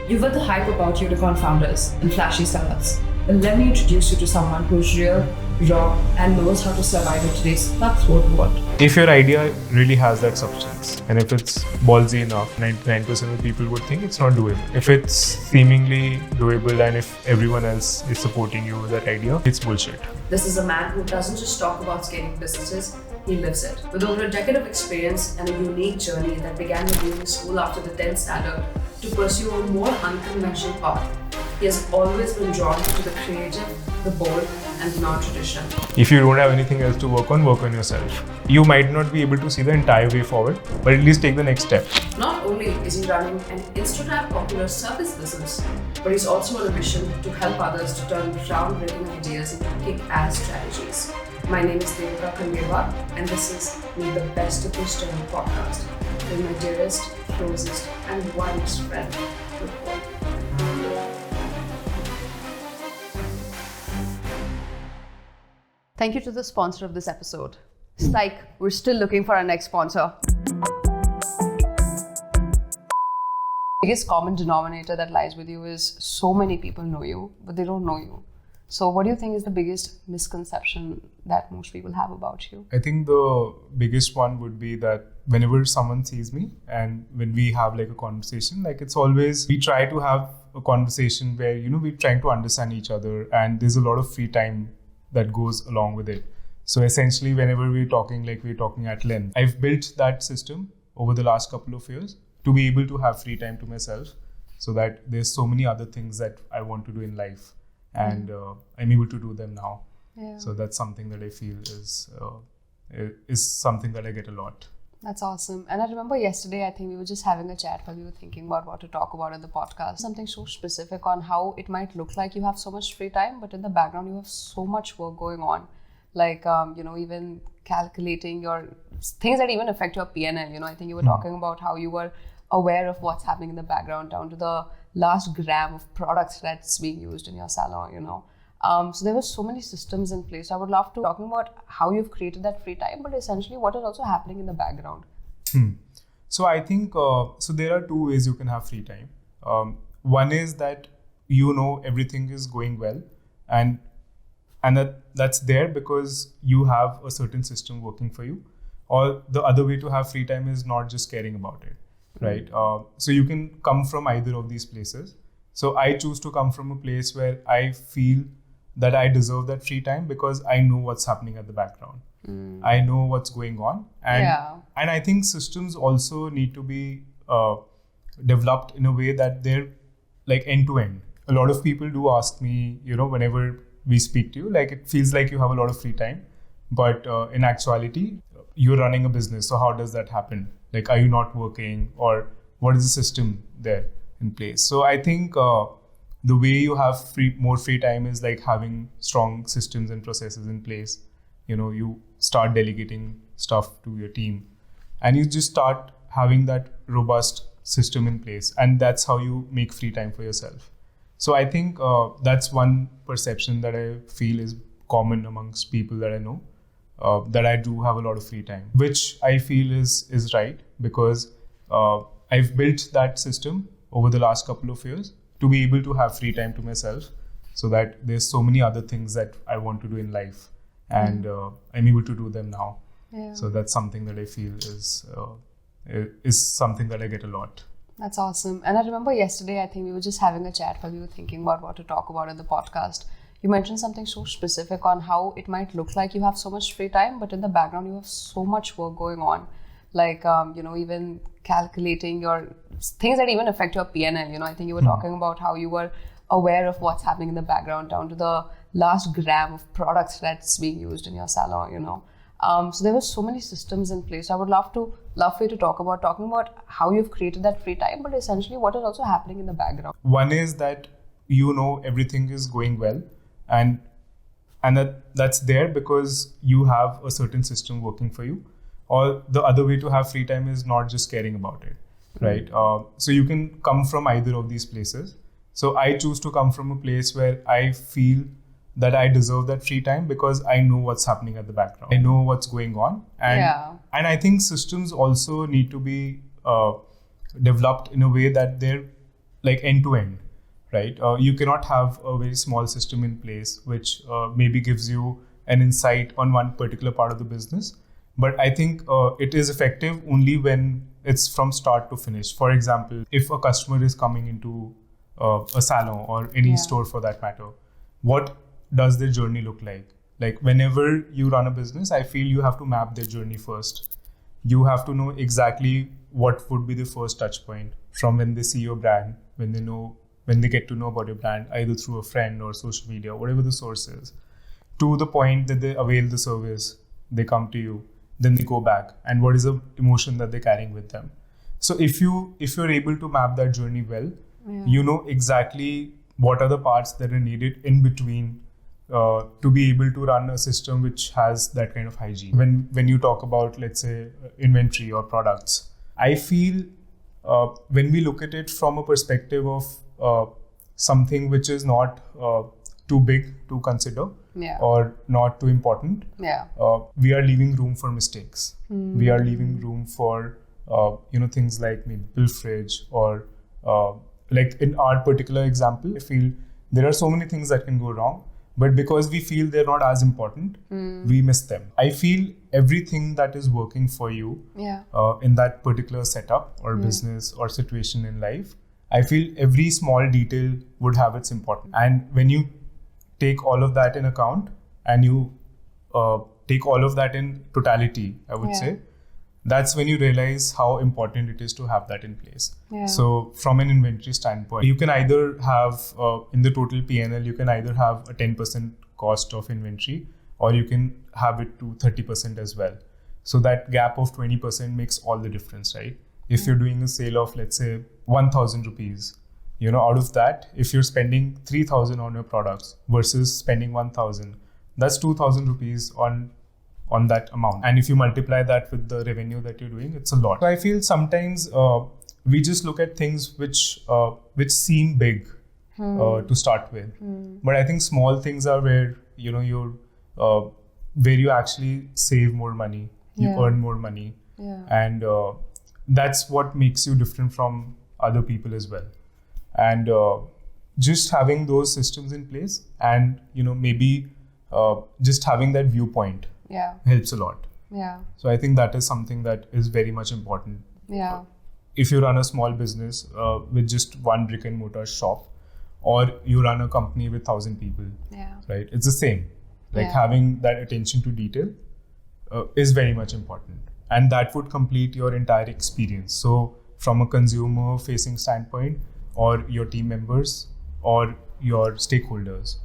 You've heard the hype about unicorn founders and flashy startups. But let me introduce you to someone who's real, raw, and knows how to survive in today's cutthroat world. If your idea really has that substance, and if it's ballsy enough, 99% of people would think it's not doable. If it's seemingly doable and if everyone else is supporting you with that idea, it's bullshit. This is a man who doesn't just talk about scaling businesses, he lives it. With over a decade of experience and a unique journey that began with leaving school after the 10th standard to pursue a more unconventional path, he has always been drawn to the creative, the bold, and the non-traditional. If you don't have anything else to work on yourself. You might not be able to see the entire way forward, but at least take the next step. Not only is he running an Instagram popular service business, but he's also on a mission to help others to turn groundbreaking ideas into kick-ass strategies. My name is Devika Khandelwal, and this is Meet the Best of this Journey podcast with my dearest, closest, and widest friend, Vibhoar. Thank you to the sponsor of this episode. It's like we're still looking for our next sponsor. The biggest common denominator that lies with you is so many people know you, but they don't know you. So what do you think is the biggest misconception that most people have about you? I think the biggest one would be that whenever someone sees me and when we have like a conversation, like it's always, we try to have a conversation where, we're trying to understand each other and there's a lot of free time that goes along with it. So essentially, whenever we're talking at length. I've built that system over the last couple of years to be able to have free time to myself so that there's so many other things that I want to do in life and I'm able to do them now. Yeah. So that's something that I feel is something that I get a lot. That's awesome. And I remember yesterday, I think we were just having a chat while we were thinking about what to talk about in the podcast. Something so specific on how it might look like you have so much free time, but in the background, you have so much work going on. Like, even calculating your things that even affect your P&L. I think you were talking about how you were aware of what's happening in the background down to the last gram of products that's being used in your salon, So there were so many systems in place. I would love to talking about how you've created that free time, but essentially what is also happening in the background. So I think, so there are two ways you can have free time. One is that everything is going well and that's there because you have a certain system working for you. Or the other way to have free time is not just caring about it, right? So you can come from either of these places. So I choose to come from a place where I feel that I deserve that free time because I know what's happening at the background. I know what's going on. And I think systems also need to be developed in a way that they're like end to end. A lot of people do ask me, whenever we speak to you, like it feels like you have a lot of free time, but in actuality, you're running a business. So how does that happen? Like, are you not working or what is the system there in place? So I think the way you have more free time is like having strong systems and processes in place. You start delegating stuff to your team and you just start having that robust system in place. And that's how you make free time for yourself. So I think that's one perception that I feel is common amongst people that I know, that I do have a lot of free time, which I feel is right because I've built that system over the last couple of years to be able to have free time to myself so that there's so many other things that I want to do in life and I'm able to do them now. Yeah. So that's something that I feel is something that I get a lot. That's awesome. And I remember yesterday, I think we were just having a chat while we were thinking about what to talk about in the podcast. You mentioned something so specific on how it might look like you have so much free time, but in the background, you have so much work going on. Like, even calculating your things that even affect your P&L. I think you were talking about how you were aware of what's happening in the background down to the last gram of products that's being used in your salon, So there were so many systems in place. I would love for you to talking about how you've created that free time, but essentially what is also happening in the background. One is that everything is going well and that's there because you have a certain system working for you. Or the other way to have free time is not just caring about it, right? So you can come from either of these places. So I choose to come from a place where I feel that I deserve that free time because I know what's happening at the background. I know what's going on. And I think systems also need to be developed in a way that they're like end to end, right? You cannot have a very small system in place which maybe gives you an insight on one particular part of the business. But I think it is effective only when it's from start to finish. For example, if a customer is coming into a salon or any store for that matter, what does their journey look like? Like whenever you run a business, I feel you have to map their journey first. You have to know exactly what would be the first touch point from when they see your brand, when they get to know about your brand, either through a friend or social media, whatever the source is, to the point that they avail the service, they come to you, then they go back, and what is the emotion that they're carrying with them. So if you're able to map that journey well, you know exactly what are the parts that are needed in between to be able to run a system which has that kind of hygiene. When you talk about, let's say, inventory or products, I feel when we look at it from a perspective of something which is not too big to consider or not too important, we are leaving room for mistakes. We are leaving room for things like maybe pilferage or like in our particular example, I feel there are so many things that can go wrong, but because we feel they're not as important, we miss them. I feel everything that is working for you in that particular setup or business or situation in life, I feel every small detail would have its importance. And when you take all of that in account and you take all of that in totality, I would say, that's when you realize how important it is to have that in place. So from an inventory standpoint, you can either have in the total P&L, you can either have a 10% cost of inventory, or you can have it to 30% as well. So that gap of 20% makes all the difference, right? If you're doing a sale of, let's say, 1,000 rupees, out of that, if you're spending 3,000 on your products versus spending 1,000, that's 2,000 rupees on that amount. And if you multiply that with the revenue that you're doing, it's a lot. So I feel sometimes we just look at things which seem big to start with. But I think small things are where, where you actually save more money, you earn more money. And that's what makes you different from other people as well. And just having those systems in place and, maybe just having that viewpoint helps a lot. So I think that is something that is very much important. If you run a small business with just one brick and mortar shop, or you run a company with 1,000 people, right? It's the same. Like having that attention to detail is very much important. And that would complete your entire experience. So from a consumer facing standpoint, or your team members or your stakeholders,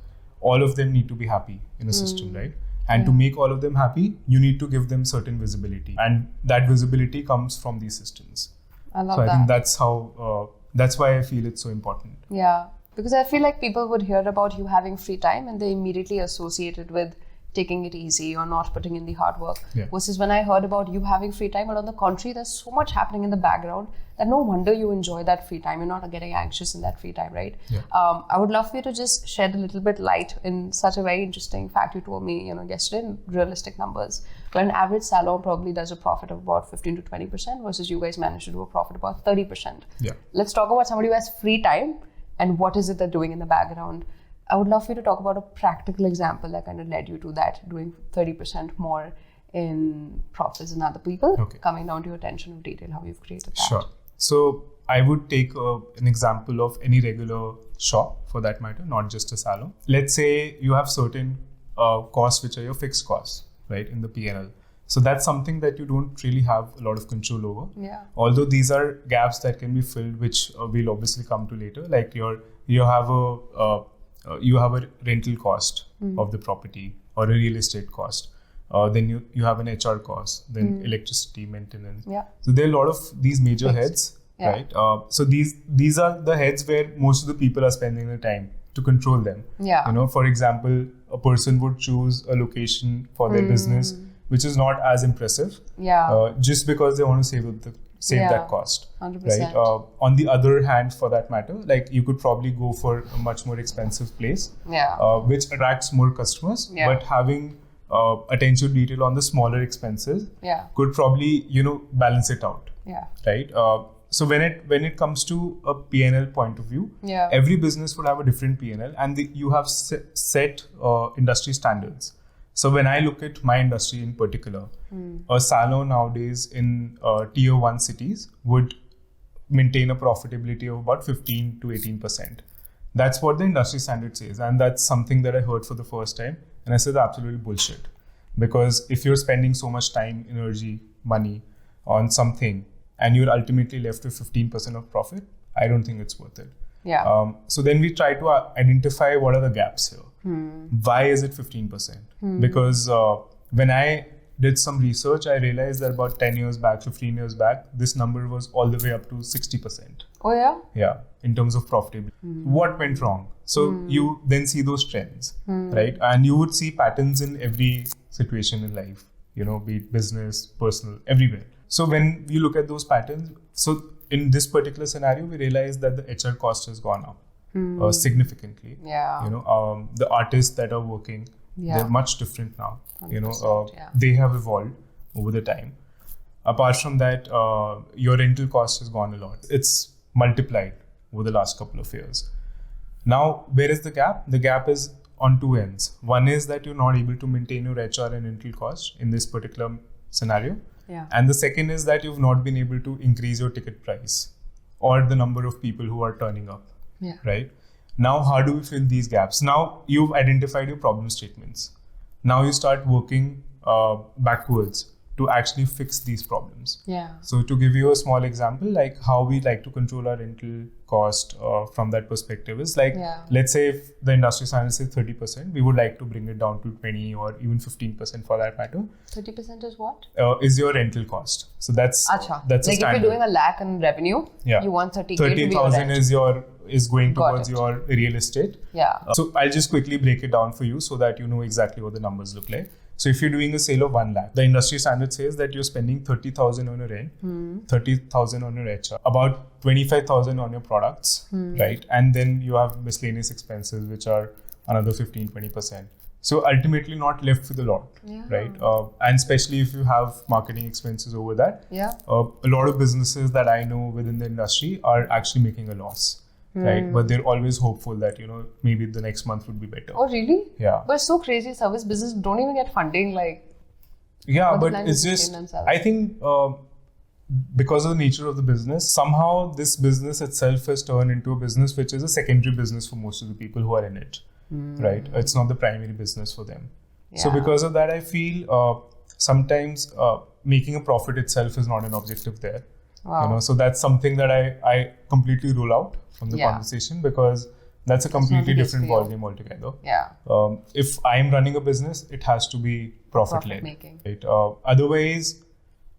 all of them need to be happy in a system, right? And to make all of them happy, you need to give them certain visibility. And that visibility comes from these systems. I love that. So I think that's why I feel it's so important. Yeah, because I feel like people would hear about you having free time and they immediately associate it with taking it easy or not putting in the hard work. Versus when I heard about you having free time, but on the contrary, there's so much happening in the background that no wonder you enjoy that free time. You're not getting anxious in that free time, right? I would love for you to just shed a little bit light in such a very interesting fact you told me, yesterday, in realistic numbers. Where an average salon probably does a profit of about 15 to 20% versus you guys manage to do a profit of about 30%. Let's talk about somebody who has free time and what is it they're doing in the background. I would love for you to talk about a practical example that kind of led you to that, doing 30% more in profits than other people, coming down to your attention of detail, how you've created that. Sure. So I would take an example of any regular shop for that matter, not just a salon. Let's say you have certain costs which are your fixed costs, right, in the P&L. So that's something that you don't really have a lot of control over. Although these are gaps that can be filled, which we'll obviously come to later. Like you have a rental cost of the property or a real estate cost. Then you have an HR cost, then electricity, maintenance. So there are a lot of these major heads, right? So these are the heads where most of the people are spending their time to control them. For example, a person would choose a location for their business which is not as impressive, just because they want to save that cost, 100%. Right? On the other hand, for that matter, like you could probably go for a much more expensive place, which attracts more customers, but having attention to detail on the smaller expenses could probably, balance it out, right? so when it comes to a P&L point of view, every business would have a different P&L, and you have set industry standards. So when I look at my industry in particular, a salon nowadays in tier 1 cities would maintain a profitability of about 15 to 18%. That's what the industry standard says, and that's something that I heard for the first time, and I said absolutely bullshit. Because if you're spending so much time, energy, money on something, and you're ultimately left with 15% of profit, I don't think it's worth it. Yeah. So then we try to identify what are the gaps here. Why is it 15%? Because when I did some research, I realized that about 10 years back, 15 years back, this number was all the way up to 60%. Oh yeah? Yeah, in terms of profitability. What went wrong? So you then see those trends, right? And you would see patterns in every situation in life, be it business, personal, everywhere. So when you look at those patterns, so in this particular scenario, we realized that the HR cost has gone up significantly. Yeah. The artists that are working, they're much different now. They have evolved over the time. Apart from that, your rental cost has gone a lot. It's multiplied over the last couple of years. Now, where is the gap? The gap is on two ends. One is that you're not able to maintain your HR and rental cost in this particular scenario. Yeah. And the second is that you've not been able to increase your ticket price or the number of people who are turning up. Yeah. Right? Now, how do we fill these gaps? Now, you've identified your problem statements. Now you start working backwards to actually fix these problems. Yeah. So to give you a small example, like how we like to control our rental cost from that perspective is like, let's say if the industry standard says 30%, we would like to bring it down to 20 or even 15% for that matter. 30% is what? Is your rental cost. So that's Like a standard. If you're doing 1 lakh in revenue, you want 30K 30,000 is going towards your real estate. Yeah. So I'll just quickly break it down for you so that you know exactly what the numbers look like. So if you're doing a sale of 1 lakh, the industry standard says that you're spending 30,000 on your rent, 30,000 on your HR, about 25,000 on your products, right? And then you have miscellaneous expenses, which are another 15-20%. So ultimately not left with a lot, right? And especially if you have marketing expenses over that, a lot of businesses that I know within the industry are actually making a loss. Right, but they're always hopeful that maybe the next month would be better. Oh really? Yeah. But it's so crazy. Service business don't even get funding. But it's just I think because of the nature of the business, somehow this business itself has turned into a business which is a secondary business for most of the people who are in it. Right, it's not the primary business for them. So because of that, I feel sometimes making a profit itself is not an objective there. Wow. So that's something that I completely rule out from the conversation, because that's a completely different ballgame altogether. Yeah. If I'm running a business, it has to be profit-led. Right? Otherwise,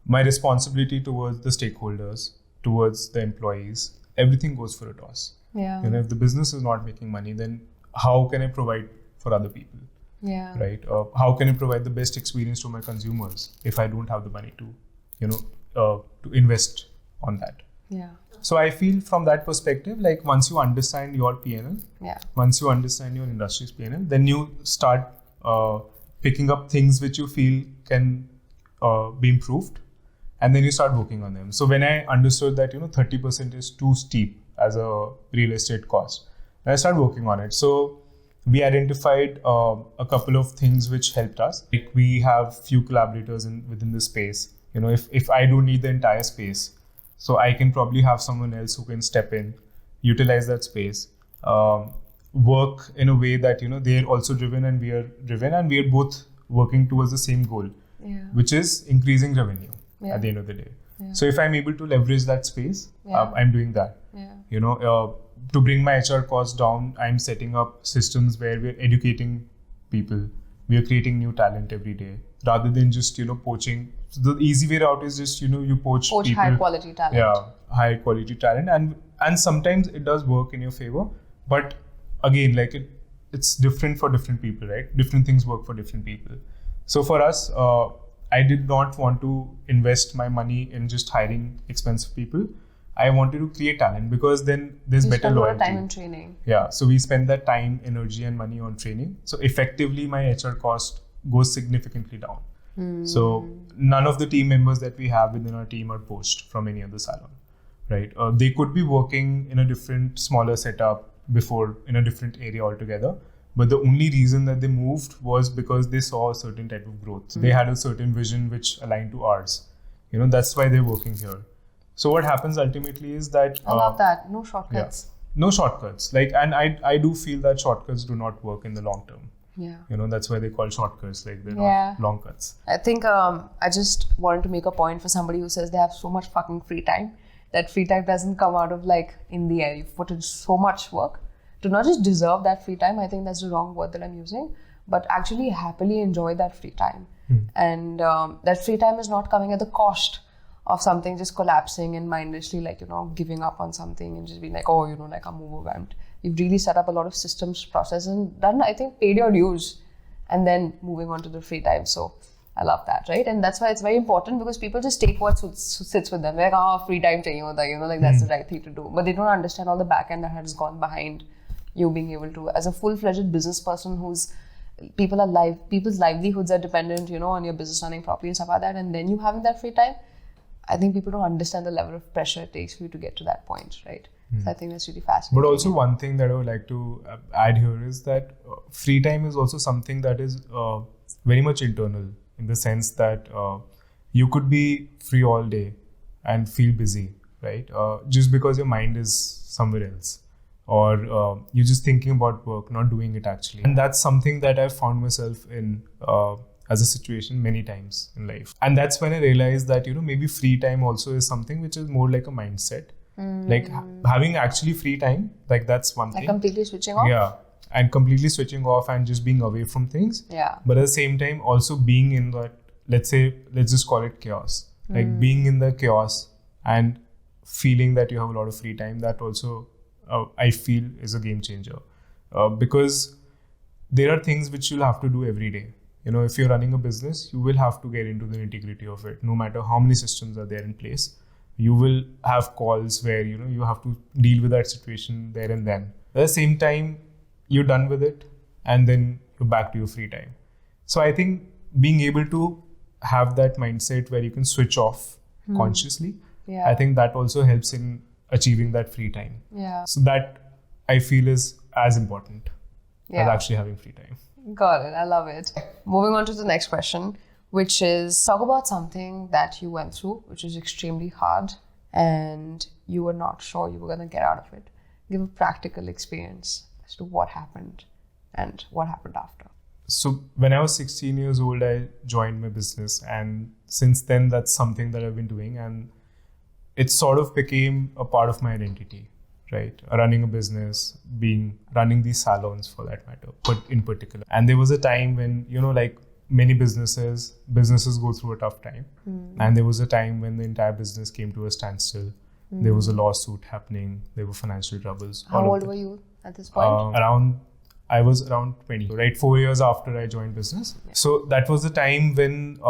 my responsibility towards the stakeholders, towards the employees, everything goes for a toss. Yeah. If the business is not making money, then how can I provide for other people? Yeah. Right? How can I provide the best experience to my consumers if I don't have the money to, to invest on that? Yeah. So I feel from that perspective, like once you understand your P&L, once you understand your industry's P&L, then you start picking up things which you feel can be improved, and then you start working on them. So when I understood that 30% is too steep as a real estate cost, I started working on it. So we identified a couple of things which helped us. Like we have few collaborators within the space. If I don't need the entire space, so I can probably have someone else who can step in, utilize that space, work in a way that they're also driven and we are driven, and we are both working towards the same goal, which is increasing revenue at the end of the day. So if I'm able to leverage that space, I'm doing that. To bring my HR costs down, I'm setting up systems where we're educating people. We are creating new talent every day, rather than just poaching. So the easy way out is just you poach people. High quality talent. Yeah, high quality talent, and sometimes it does work in your favor. But again, it's different for different people, right? Different things work for different people. So for us, I did not want to invest my money in just hiring expensive people. I wanted to create talent, because then there's better loyalty. Time in training. Yeah, so we spend that time, energy, and money on training. So effectively, my HR cost goes significantly down. So none of the team members that we have within our team are poached from any other salon, right? They could be working in a different, smaller setup before in a different area altogether. But the only reason that they moved was because they saw a certain type of growth. They had a certain vision which aligned to ours. That's why they're working here. So what happens ultimately is that I love that. No shortcuts. Yeah, no shortcuts. And I do feel that shortcuts do not work in the long term. Yeah. That's why they call shortcuts, like they're not long cuts. I think I just wanted to make a point for somebody who says they have so much fucking free time. That free time doesn't come out of in the air. You've put in so much work to not just deserve that free time. I think that's the wrong word that I'm using, but actually happily enjoy that free time. And that free time is not coming at the cost of something just collapsing and mindlessly giving up on something and just being I'm overwhelmed. You've really set up a lot of systems, processes, and done, I think, paid your dues, and then moving on to the free time. So I love that, right? And that's why it's very important, because people just take what sits with them. Free time chahiye hota, that's the right thing to do. But they don't understand all the back end that has gone behind you being able to, as a full-fledged business person people's livelihoods are dependent, on your business running properly and stuff like that, and then you having that free time. I think people don't understand the level of pressure it takes for you to get to that point, right? So I think that's really fascinating. But also one thing that I would like to add here is that free time is also something that is very much internal, in the sense that you could be free all day and feel busy, right? Just because your mind is somewhere else, or you're just thinking about work, not doing it actually. And that's something that I've found myself in as a situation many times in life. And that's when I realized that, maybe free time also is something which is more like a mindset. Like having actually free time, that's one thing. Completely switching off? Yeah. And completely switching off and just being away from things. Yeah. But at the same time, also being in that, let's just call it chaos. Being in the chaos and feeling that you have a lot of free time, that also I feel is a game changer. Because there are things which you'll have to do every day. If you're running a business, you will have to get into the nitty-gritty of it. No matter how many systems are there in place, you will have calls where, you have to deal with that situation there and then. At the same time, you're done with it, and then you're back to your free time. So I think being able to have that mindset where you can switch off consciously, I think that also helps in achieving that free time. Yeah. So that I feel is as important as actually having free time. Got it. I love it. Moving on to the next question, which is, talk about something that you went through, which is extremely hard, and you were not sure you were going to get out of it. Give a practical experience as to what happened and what happened after. So when I was 16 years old, I joined my business, and since then that's something that I've been doing, and it sort of became a part of my identity, right? Running a business, running these salons for that matter, but in particular. And there was a time when, many businesses go through a tough time. And there was a time when the entire business came to a standstill. There was a lawsuit happening. There were financial troubles. How old were you at this point? I was around 20, right? 4 years after I joined business. Yeah. So that was the time when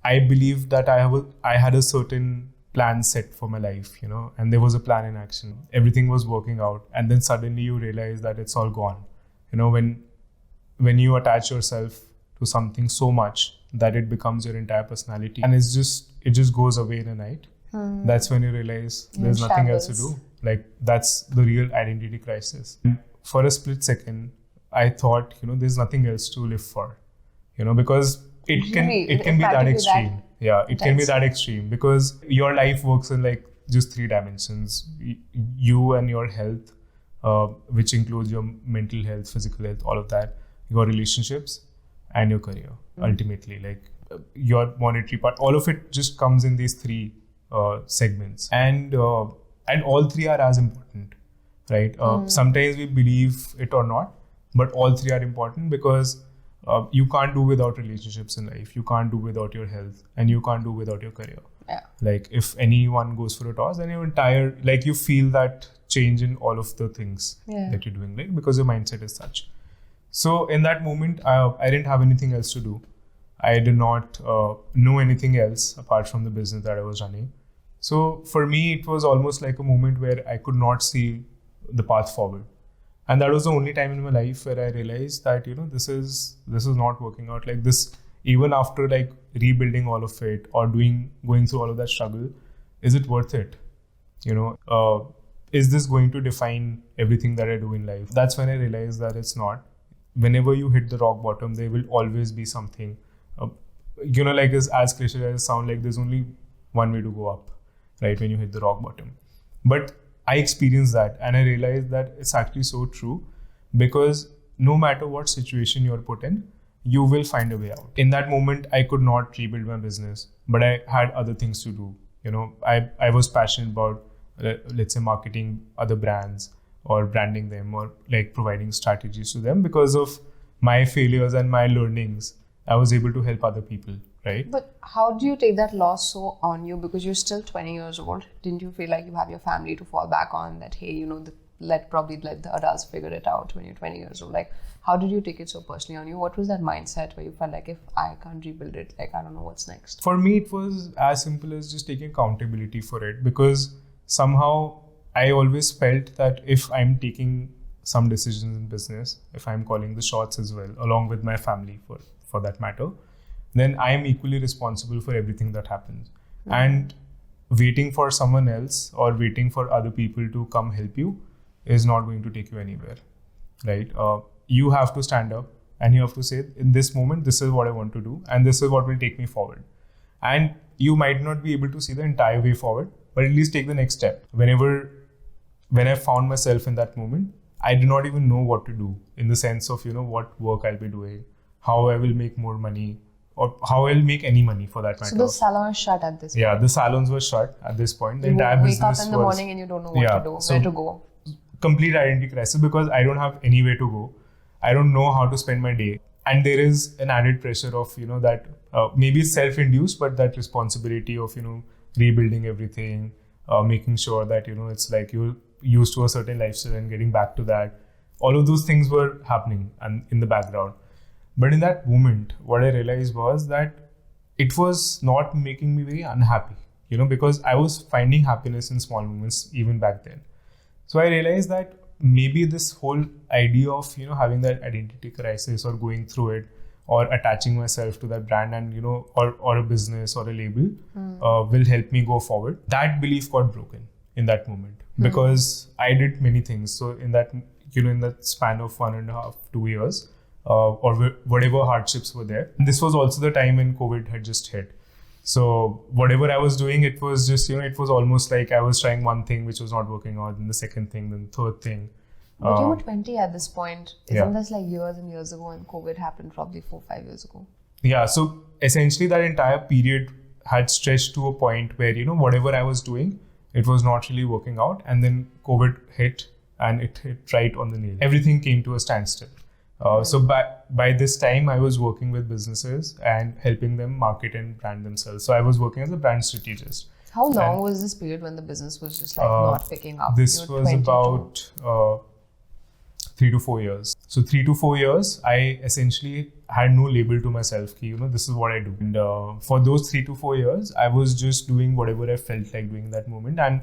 I believed that I had a certain plan set for my life, and there was a plan in action. Everything was working out. And then suddenly you realize that it's all gone. When you attach yourself to something so much that it becomes your entire personality, and it just goes away in a night. That's when you realize there's nothing else to do. That's the real identity crisis. And for a split second, I thought, there's nothing else to live for, because it can be that extreme. It can be that extreme, because your life works in just 3 dimensions. You and your health, which includes your mental health, physical health, all of that, your relationships and your career. Ultimately, your monetary part, all of it just comes in these 3 segments, and all 3 are as important, right? Sometimes we believe it or not, but all 3 are important, because you can't do without relationships in life, you can't do without your health, and you can't do without your career. If anyone goes for a toss, then your entire, you feel that change in all of the things that you're doing, because your mindset is such. So in that moment, I didn't have anything else to do. I did not know anything else apart from the business that I was running. So for me, it was almost like a moment where I could not see the path forward. And that was the only time in my life where I realized that, this is not working out like this. Even after rebuilding all of it or going through all of that struggle, is it worth it? is this going to define everything that I do in life? That's when I realized that it's not. Whenever you hit the rock bottom, there will always be something, like as cliche as it sound, like there's only one way to go up, right? When you hit the rock bottom. But I experienced that and I realized that it's actually so true, because no matter what situation you're put in, you will find a way out. In that moment, I could not rebuild my business, but I had other things to do. I was passionate about, let's say, marketing other brands or branding them, or like providing strategies to them. Because of my failures and my learnings, I was able to help other people, right? But how do you take that loss so on you? Because you're still 20 years old. Didn't you feel like you have your family to fall back on, that, hey, let the adults figure it out when you're 20 years old? Like, how did you take it so personally on you? What was that mindset where you felt like, if I can't rebuild it, like, I don't know what's next? For me, it was as simple as just taking accountability for it, because somehow I always felt that if I'm taking some decisions in business, if I'm calling the shots as well, along with my family for that matter, then I am equally responsible for everything that happens. Mm-hmm. And waiting for someone else or waiting for other people to come help you is not going to take you anywhere, right? You have to stand up and you have to say, in this moment, this is what I want to do and this is what will take me forward. And you might not be able to see the entire way forward, but at least take the next step. When I found myself in that moment, I did not even know what to do, in the sense of, what work I'll be doing, how I will make more money, or how I'll make any money for that matter. So the salon is shut at this point? Yeah, the salons were shut at this point. The you entire wake business up in the morning and you don't know what to do, where to go. Complete identity crisis, because I don't have anywhere to go. I don't know how to spend my day. And there is an added pressure of, that maybe it's self-induced, but that responsibility of, rebuilding everything, making sure that, it's like you're used to a certain lifestyle and getting back to that. All of those things were happening and in the background. But in that moment, what I realized was that it was not making me very unhappy, because I was finding happiness in small moments even back then. So I realized that maybe this whole idea of, having that identity crisis or going through it or attaching myself to that brand and, or a business or a label will help me go forward. That belief got broken in that moment because I did many things. So in that, in that span of 1.5, 2 years, or whatever hardships were there. This was also the time when COVID had just hit. So whatever I was doing, it was just, it was almost like I was trying one thing which was not working out, then the second thing, then the third thing. But you were 20 at this point. Isn't this like years and years ago, and COVID happened probably 4-5 years ago? Yeah, so essentially that entire period had stretched to a point where, whatever I was doing, it was not really working out. And then COVID hit and it hit right on the nail. Everything came to a standstill. So by this time, I was working with businesses and helping them market and brand themselves. So I was working as a brand strategist. How long was this period when the business was just like not picking up? This was about 3 to 4 years. So 3 to 4 years, I essentially had no label to myself. This is what I do. And for those 3 to 4 years, I was just doing whatever I felt like doing in that moment. And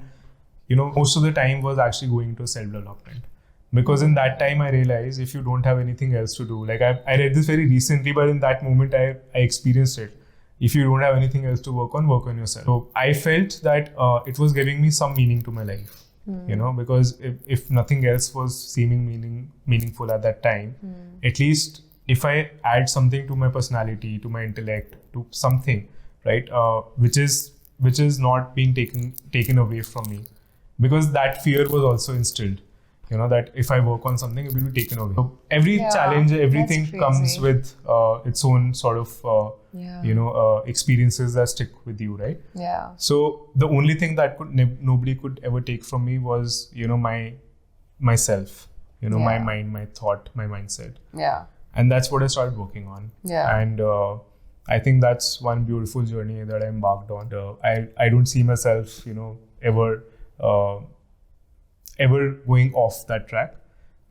most of the time was actually going to self-development. Because in that time, I realized if you don't have anything else to do, like I read this very recently, but in that moment, I experienced it. If you don't have anything else to work on yourself. So I felt that it was giving me some meaning to my life, because if nothing else was seeming meaningful at that time, at least if I add something to my personality, to my intellect, to something, right, which is not being taken away from me, because that fear was also instilled. That if I work on something, it will be taken away. So every challenge, everything comes with its own sort of, experiences that stick with you, right? Yeah. So the only thing that nobody could ever take from me was, myself, my mind, my thought, my mindset. Yeah. And that's what I started working on. Yeah. And I think that's one beautiful journey that I embarked on. I don't see myself, ever going off that track,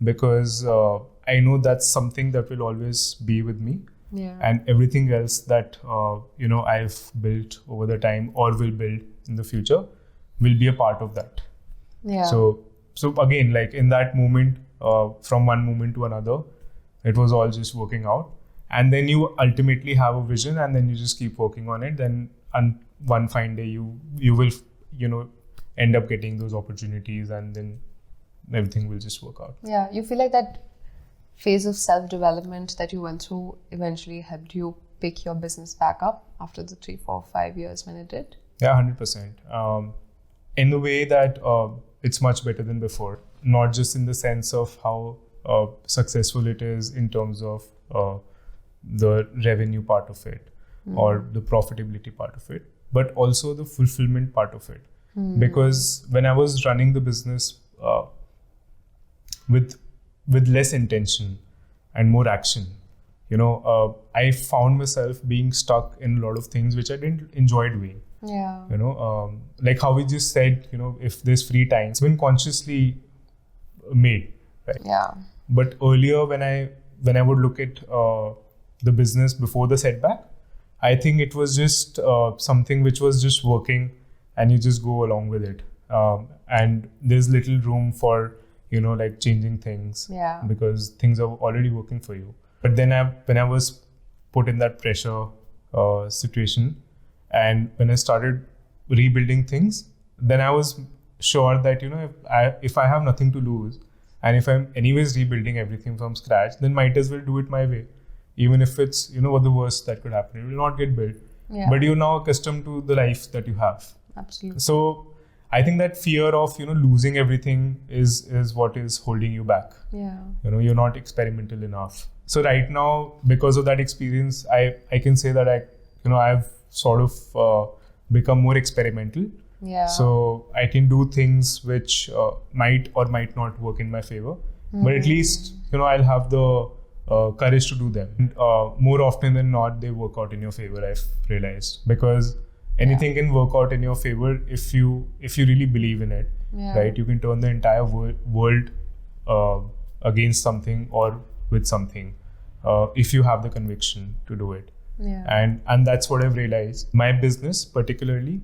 because I know that's something that will always be with me. Yeah. And everything else that I've built over the time or will build in the future will be a part of that. Yeah. So again, like in that moment, from one moment to another, it was all just working out. And then you ultimately have a vision, and then you just keep working on it. Then one fine day you will end up getting those opportunities, and then everything will just work out. Yeah, you feel like that phase of self-development that you went through eventually helped you pick your business back up after the 3, 4, 5 years when it did? Yeah, 100%. In the way that it's much better than before, not just in the sense of how successful it is in terms of the revenue part of it or the profitability part of it, but also the fulfillment part of it. Because when I was running the business with less intention and more action, I found myself being stuck in a lot of things which I didn't enjoy doing. Yeah. Like how we just said, if there's free time, it's been consciously made, right? Yeah. But earlier when I would look at the business before the setback, I think it was just something which was just working and you just go along with it. And there's little room for, like changing things because things are already working for you. But then when I was put in that pressure situation, and when I started rebuilding things, then I was sure that, if I have nothing to lose, and if I'm anyways rebuilding everything from scratch, then might as well do it my way. Even if it's, what the worst that could happen, it will not get built. Yeah. But you're now accustomed to the life that you have. Absolutely. So I think that fear of, losing everything is what is holding you back. Yeah. You're not experimental enough. So right now, because of that experience, I can say that I've sort of become more experimental. Yeah. So I can do things which might or might not work in my favor, but at least I'll have the courage to do them. And, more often than not, they work out in your favor. I've realized, because anything can work out in your favor if you really believe in it, right? You can turn the entire world against something or with something if you have the conviction to do it. Yeah. And that's what I've realized. My business, particularly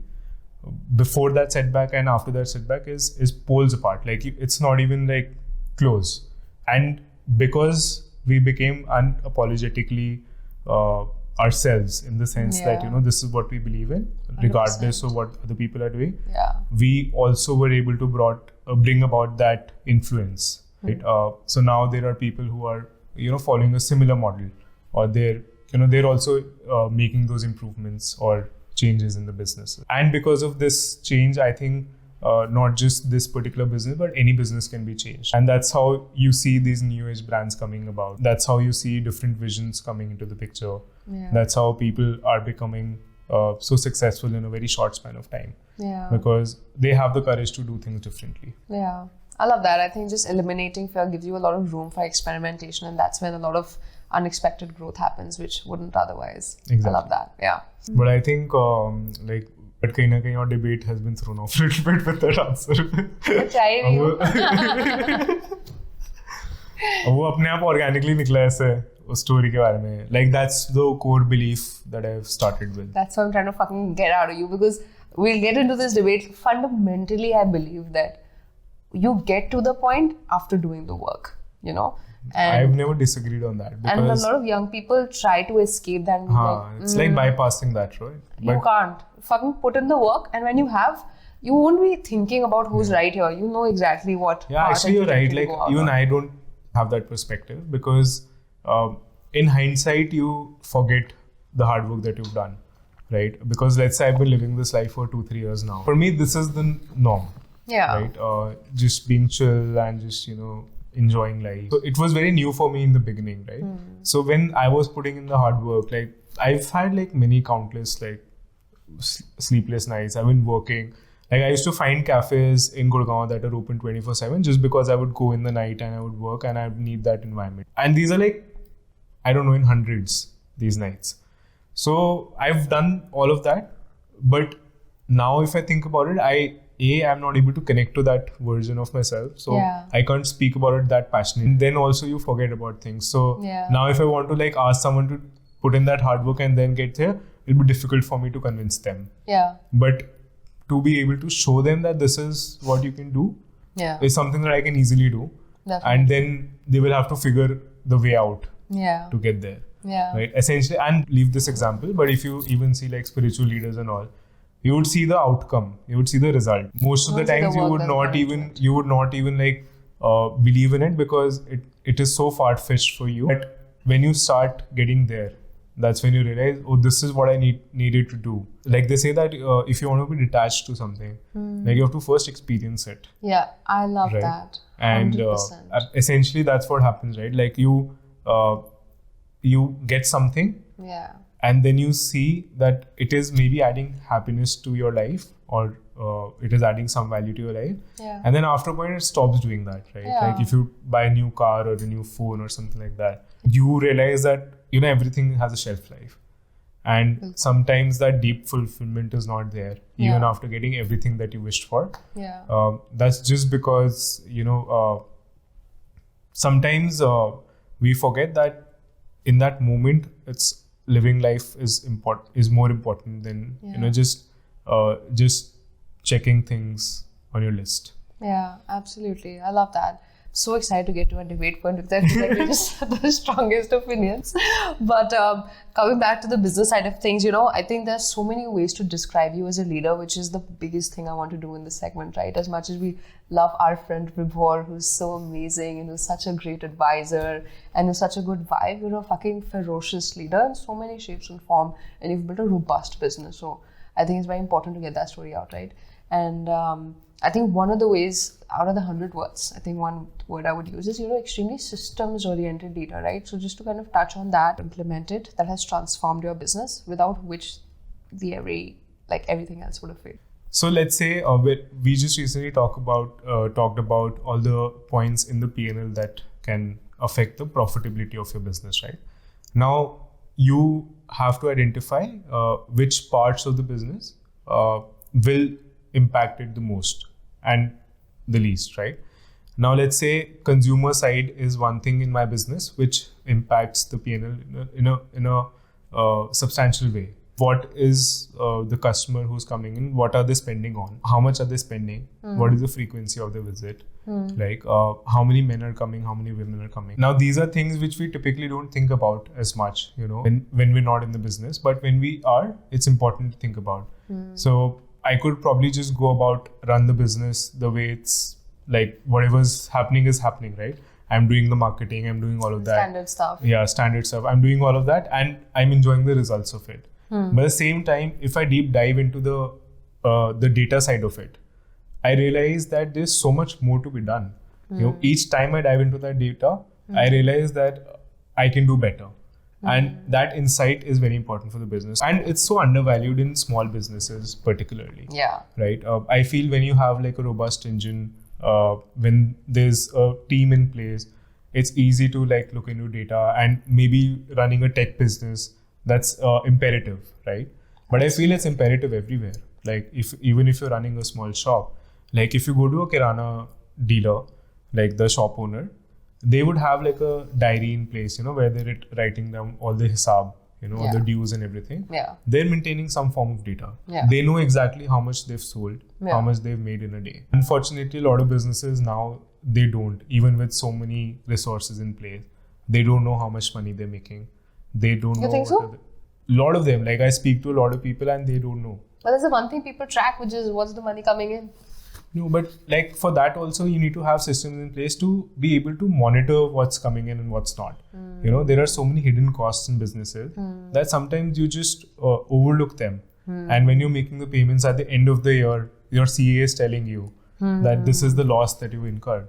before that setback and after that setback, is poles apart. Like it's not even like close. And because we became unapologetically ourselves, in the sense that this is what we believe in, regardless 100%. Of what other people are doing. Yeah. We also were able to bring about that influence. Right? So now there are people who are following a similar model, or they're also making those improvements or changes in the business. And because of this change, I think not just this particular business, but any business can be changed. And that's how you see these new age brands coming about. That's how you see different visions coming into the picture. Yeah. That's how people are becoming so successful in a very short span of time. Yeah. Because they have the courage to do things differently. Yeah. I love that. I think just eliminating fear gives you a lot of room for experimentation, and that's when a lot of unexpected growth happens, which wouldn't otherwise. Exactly. I love that. Yeah. But I think but kahin na kahin your debate has been thrown off a little bit with that answer. वो अपने आप organically निकला ऐसे उस story के बारे में. Like that's the core belief that I've started with. That's what I'm trying to fucking get out of you, because we'll get into this debate. Fundamentally, I believe that you get to the point after doing the work, And I've never disagreed on that. And a lot of young people try to escape that. And it's like bypassing that, right? You can't. Fucking put in the work, and when you have, you won't be thinking about who's right here. You know exactly what. Yeah, actually you're right. Like even I don't have that perspective, because in hindsight you forget the hard work that you've done, right? Because let's say I've been living this life for 2-3 years now. For me, this is the norm. Yeah. Right. Just being chill and just enjoying life. So it was very new for me in the beginning, right? So when I was putting in the hard work, like I've had like many countless like sleepless nights. I've been working. Like I used to find cafes in Gurgaon that are open 24/7 just because I would go in the night and I would work and I would need that environment. And these are like, I don't know, in hundreds these nights. So I've done all of that. But now if I think about it, I'm not able to connect to that version of myself. So I can't speak about it that passionately. And then also you forget about things. So now if I want to like ask someone to put in that hard work and then get there, it'll be difficult for me to convince them. Yeah. But to be able to show them that this is what you can do is something that I can easily do. Definitely. And then they will have to figure the way out to get there. Yeah. Right. Essentially, and leave this example, but if you even see like spiritual leaders and all, You would see the outcome. You would see the result. Most of the Most of the times you work would that's not gone into even it. you would not even like believe in it because it is so far fetched for you. But when you start getting there, that's when you realize, oh, this is what I needed to do. Like they say that if you want to be detached to something, like you have to first experience it. Yeah, I love Right. that. And 100%. essentially that's what happens, right? Like you get something Yeah. and then you see that it is maybe adding happiness to your life or it is adding some value to your life. Yeah. And then after a point it stops doing that, right? Yeah. Like if you buy a new car or a new phone or something like that, you realize that everything has a shelf life. And sometimes that deep fulfillment is not there, even Yeah. after getting everything that you wished for. Yeah. That's just because, sometimes we forget that in that moment, it's living life is more important than, just checking things on your list. Yeah, absolutely. I love that. So excited to get to a debate point with that. Like we just have the strongest opinions. But coming back to the business side of things, I think there's so many ways to describe you as a leader, which is the biggest thing I want to do in this segment, right? As much as we love our friend Vibhoar, who's so amazing and who's such a great advisor and who's such a good vibe, you're a fucking ferocious leader in so many shapes and form, and you've built a robust business. So I think it's very important to get that story out, right? And I think one of the ways, out of the 100 words, I think one word I would use is, extremely systems-oriented leader, right? So just to kind of touch on that, implemented, that has transformed your business, without which everything else would have failed. So let's say we just recently talked about all the points in the P&L that can affect the profitability of your business, right? Now you have to identify which parts of the business will impact it the most and the least, right? Now let's say consumer side is one thing in my business which impacts the P&L in a substantial way. What is the customer who's coming in? What are they spending on? How much are they spending? What is the frequency of the visit? Like how many men are coming? How many women are coming? Now these are things which we typically don't think about as much, when we're not in the business. But when we are, it's important to think about. So I could probably just go about run the business the way it's like whatever's happening is happening, right? I'm doing the marketing, I'm doing all of that. Standard stuff. Yeah, standard stuff. I'm doing all of that and I'm enjoying the results of it. But at the same time, if I deep dive into the data side of it, I realize that there's so much more to be done. Each time I dive into that data, I realize that I can do better. And that insight is very important for the business. And it's so undervalued in small businesses particularly. Yeah. Right? I feel when you have like a robust engine, when there's a team in place, it's easy to like look into data and maybe running a tech business, that's imperative, right? But I feel it's imperative everywhere. Like even if you're running a small shop, like if you go to a Kirana dealer, like the shop owner, they would have like a diary in place, where they're writing down all the hisab, all the dues and everything. Yeah. They're maintaining some form of data. Yeah. They know exactly how much they've sold, how much they've made in a day. Unfortunately, a lot of businesses now, they don't, even with so many resources in place, they don't know how much money they're making. They don't know. You think so? A lot of them, like I speak to a lot of people and they don't know. But there's the one thing people track, which is what's the money coming in. No, but like for that also you need to have systems in place to be able to monitor what's coming in and what's not. There are so many hidden costs in businesses that sometimes you just overlook them. And when you're making the payments at the end of the year, your CA is telling you that this is the loss that you incurred.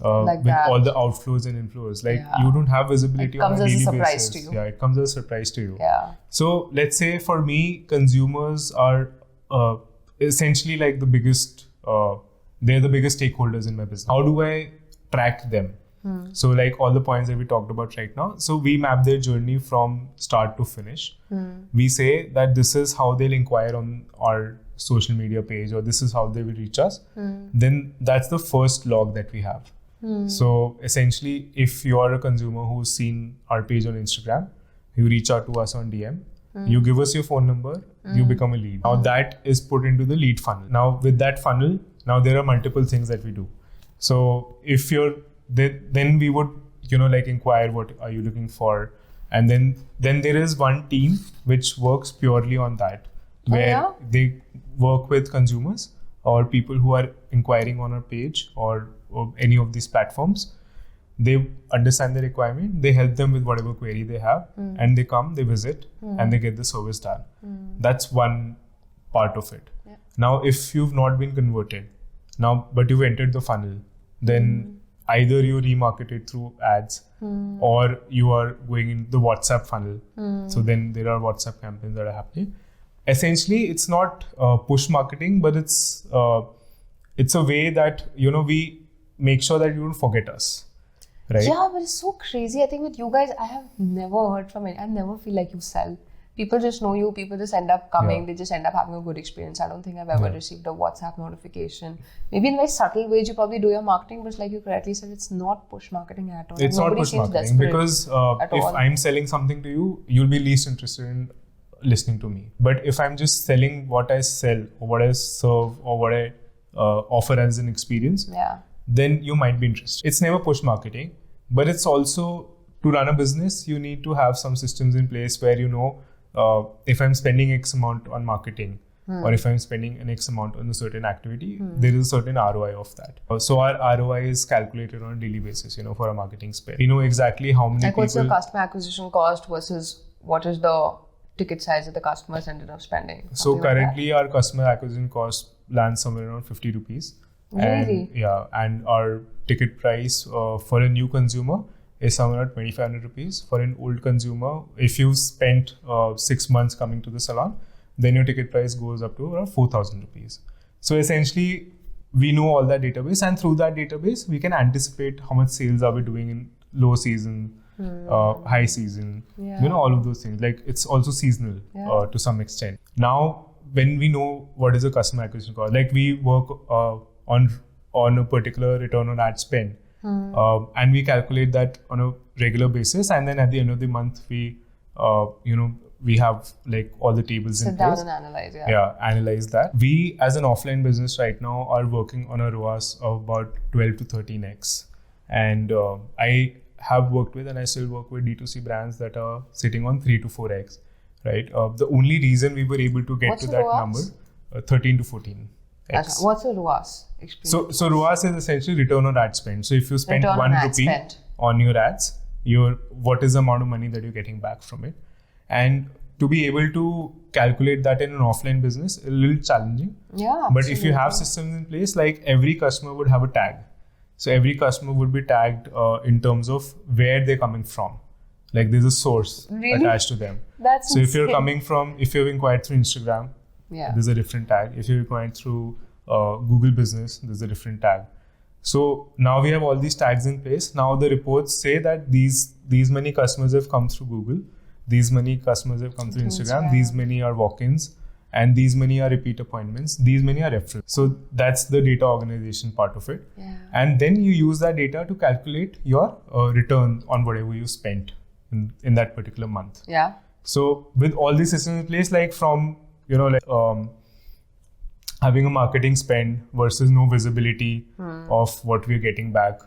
With that. All the outflows and inflows, you don't have visibility on a daily basis. To you. Yeah, it comes as a surprise to you. Yeah. So let's say for me, consumers are essentially like the biggest. They're the biggest stakeholders in my business. How do I track them? So like all the points that we talked about right now. So we map their journey from start to finish. We say that this is how they'll inquire on our social media page, or this is how they will reach us. Then that's the first log that we have. So essentially, if you are a consumer who's seen our page on Instagram, you reach out to us on DM, you give us your phone number, you become a lead. Now that is put into the lead funnel. Now with that funnel, now there are multiple things that we do. So if you're, then we would, inquire what are you looking for. And then there is one team which works purely on that. where they work with consumers or people who are inquiring on our page or any of these platforms. They understand the requirement, they help them with whatever query they have, and they come, they visit, and they get the service done. That's one part of it. Yeah. Now, if you've not been converted, but you've entered the funnel, then either you remarket it through ads, or you are going in the WhatsApp funnel. So then there are WhatsApp campaigns that are happening. Essentially, it's not push marketing, but it's a way that we make sure that you don't forget us, right? Yeah, but it's so crazy. I think with you guys, I have never heard from it. I never feel like you sell. People just know you. People just end up coming. They just end up having a good experience. I don't think I've ever received a WhatsApp notification. Maybe in very subtle ways you probably do your marketing, but like you correctly said, it's not push marketing at all. It's not push marketing because if I'm selling something to you, you'll be least interested in listening to me. But if I'm just selling what I sell or what I serve or what I offer as an experience, then you might be interested. It's never push marketing, but it's also, to run a business, you need to have some systems in place where if I'm spending X amount on marketing or if I'm spending an X amount on a certain activity, there is a certain ROI of that. So our ROI is calculated on a daily basis, for a marketing spend. We know exactly how many people... What's the customer acquisition cost versus what is the ticket size that the customers ended up spending? So currently our customer acquisition cost lands somewhere around 50 rupees. Really? And our ticket price for a new consumer is somewhere at 2,500 rupees. For an old consumer, if you've spent 6 months coming to the salon, then your ticket price goes up to around 4,000 rupees. So essentially, we know all that database, and through that database, we can anticipate how much sales are we doing in low season, high season, all of those things. Like, it's also seasonal to some extent. Now, when we know what is a customer acquisition cost, like we work on a particular return on ad spend, and we calculate that on a regular basis, and then at the end of the month, we have like all the tables in place. Sit down and analyze, analyze that. We, as an offline business right now, are working on a ROAS of about 12 to 13x. And I have worked with, and I still work with D2C brands that are sitting on 3 to 4x, right? The only reason we were able to get to that number, 13 to 14x. What's a ROAS? So ROAS is essentially return on ad spend. So if you spend 1 rupee on your ads, what is the amount of money that you're getting back from it? And to be able to calculate that in an offline business is a little challenging. Yeah. But if you have systems in place, like every customer would have a tag. So every customer would be tagged in terms of where they're coming from. Like there's a source attached to them. That's so if you've inquired through Instagram, there's a different tag. If you've inquired through Google Business, there's a different tag. So now we have all these tags in place. Now the reports say that these many customers have come through Google. These many customers have come through Instagram. These many are walk-ins, and these many are repeat appointments. These many are referrals. So that's the data organization part of it. Yeah. And then you use that data to calculate your return on whatever you spent in that particular month. Yeah. So with all these systems in place, like from having a marketing spend versus no visibility of what we're getting back,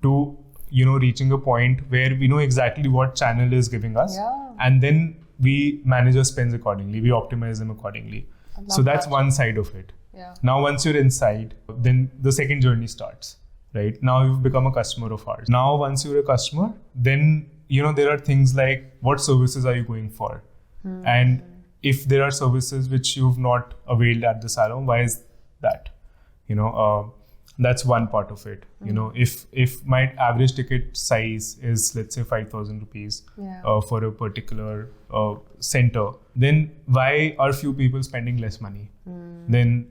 to reaching a point where we know exactly what channel is giving us, and then we manage our spends accordingly, we optimize them accordingly. So that's one side of it. Now once you're inside, then the second journey starts, right? Now you've become a customer of ours. Now once you're a customer, then there are things like, what services are you going for? And if there are services which you've not availed at the salon, why is that? That's one part of it. If my average ticket size is, let's say, 5,000 rupees for a particular center, then why are few people spending less money? Then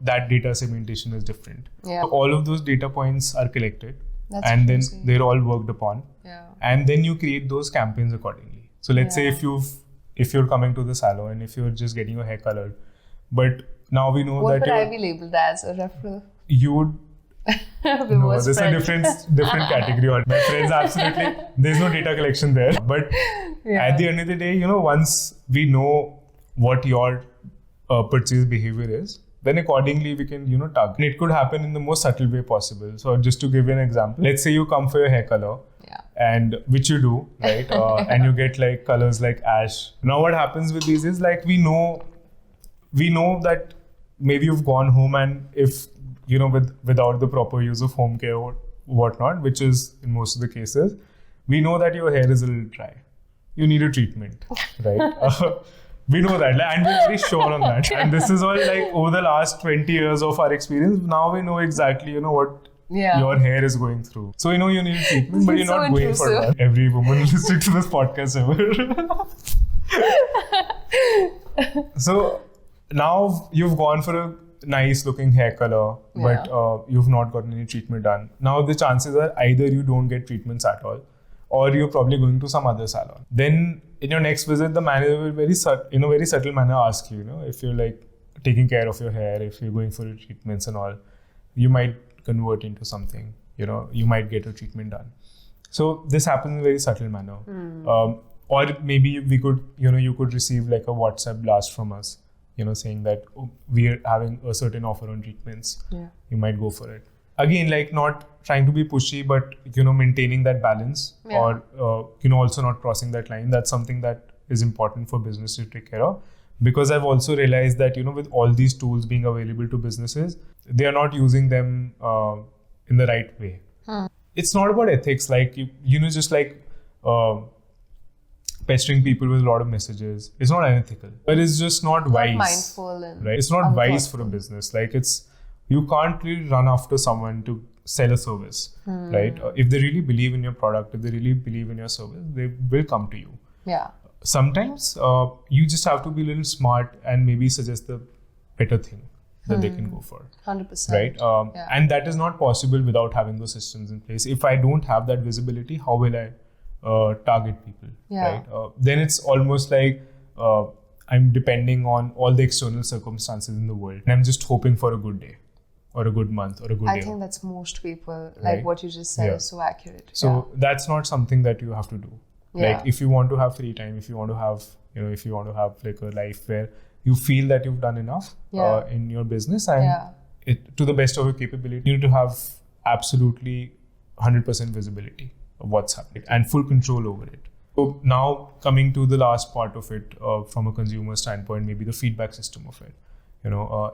that data segmentation is different. So all of those data points are collected, and then they're all worked upon, and then you create those campaigns accordingly. So let's say if you're coming to the salon and if you're just getting your hair colored, but now we know what would I be labeled as, a referral? You would no, this is a different category. My friends, absolutely, there's no data collection there. But at the end of the day, once we know what your purchase behavior is, then accordingly we can, target. And it could happen in the most subtle way possible. So just to give you an example, let's say you come for your hair color, and which you do, right? And you get like colors like ash. Now what happens with these is, like, we know we know that maybe you've gone home and if, without the proper use of home care or whatnot, which is in most of the cases, we know that your hair is a little dry. You need a treatment, right? We know that, and we're very sure on that. And this is all like over the last 20 years of our experience. Now we know exactly, what your hair is going through. So you need a treatment, but you're not going for that. Every woman listening to this podcast ever. So now you've gone for a nice looking hair color, but you've not gotten any treatment done. Now the chances are either you don't get treatments at all, or you're probably going to some other salon. Then in your next visit, the manager will very subtle manner ask you, if you're like taking care of your hair, if you're going for treatments and all, you might convert into something, you might get a treatment done. So this happens in a very subtle manner. Or maybe we could, you could receive like a WhatsApp blast from us, saying that we're having a certain offer on treatments. You might go for it. Again, like not trying to be pushy, but maintaining that balance, or also not crossing that line. That's something that is important for business to take care of, because I've also realized that with all these tools being available to businesses, they are not using them in the right way. It's not about ethics, like just like pestering people with a lot of messages. It's not unethical, but it's just not wise. Mindful and right. It's not wise for a business. Like you can't really run after someone to sell a service, right? If they really believe in your product, if they really believe in your service, they will come to you. Yeah. Sometimes you just have to be a little smart and maybe suggest the better thing that they can go for. 100%. Right? And that is not possible without having those systems in place. If I don't have that visibility, how will I target people? Right? Then it's almost like I'm depending on all the external circumstances in the world, and I'm just hoping for a good day, or a good month, or a good year. I think that's most people. Like what you just said is so accurate. So that's not something that you have to do. Like if you want to have free time, if you want to have, if you want to have like a life where you feel that you've done enough in your business, and it, to the best of your capability, you need to have absolutely 100% visibility of what's happening and full control over it. So now coming to the last part of it, from a consumer standpoint, maybe the feedback system of it.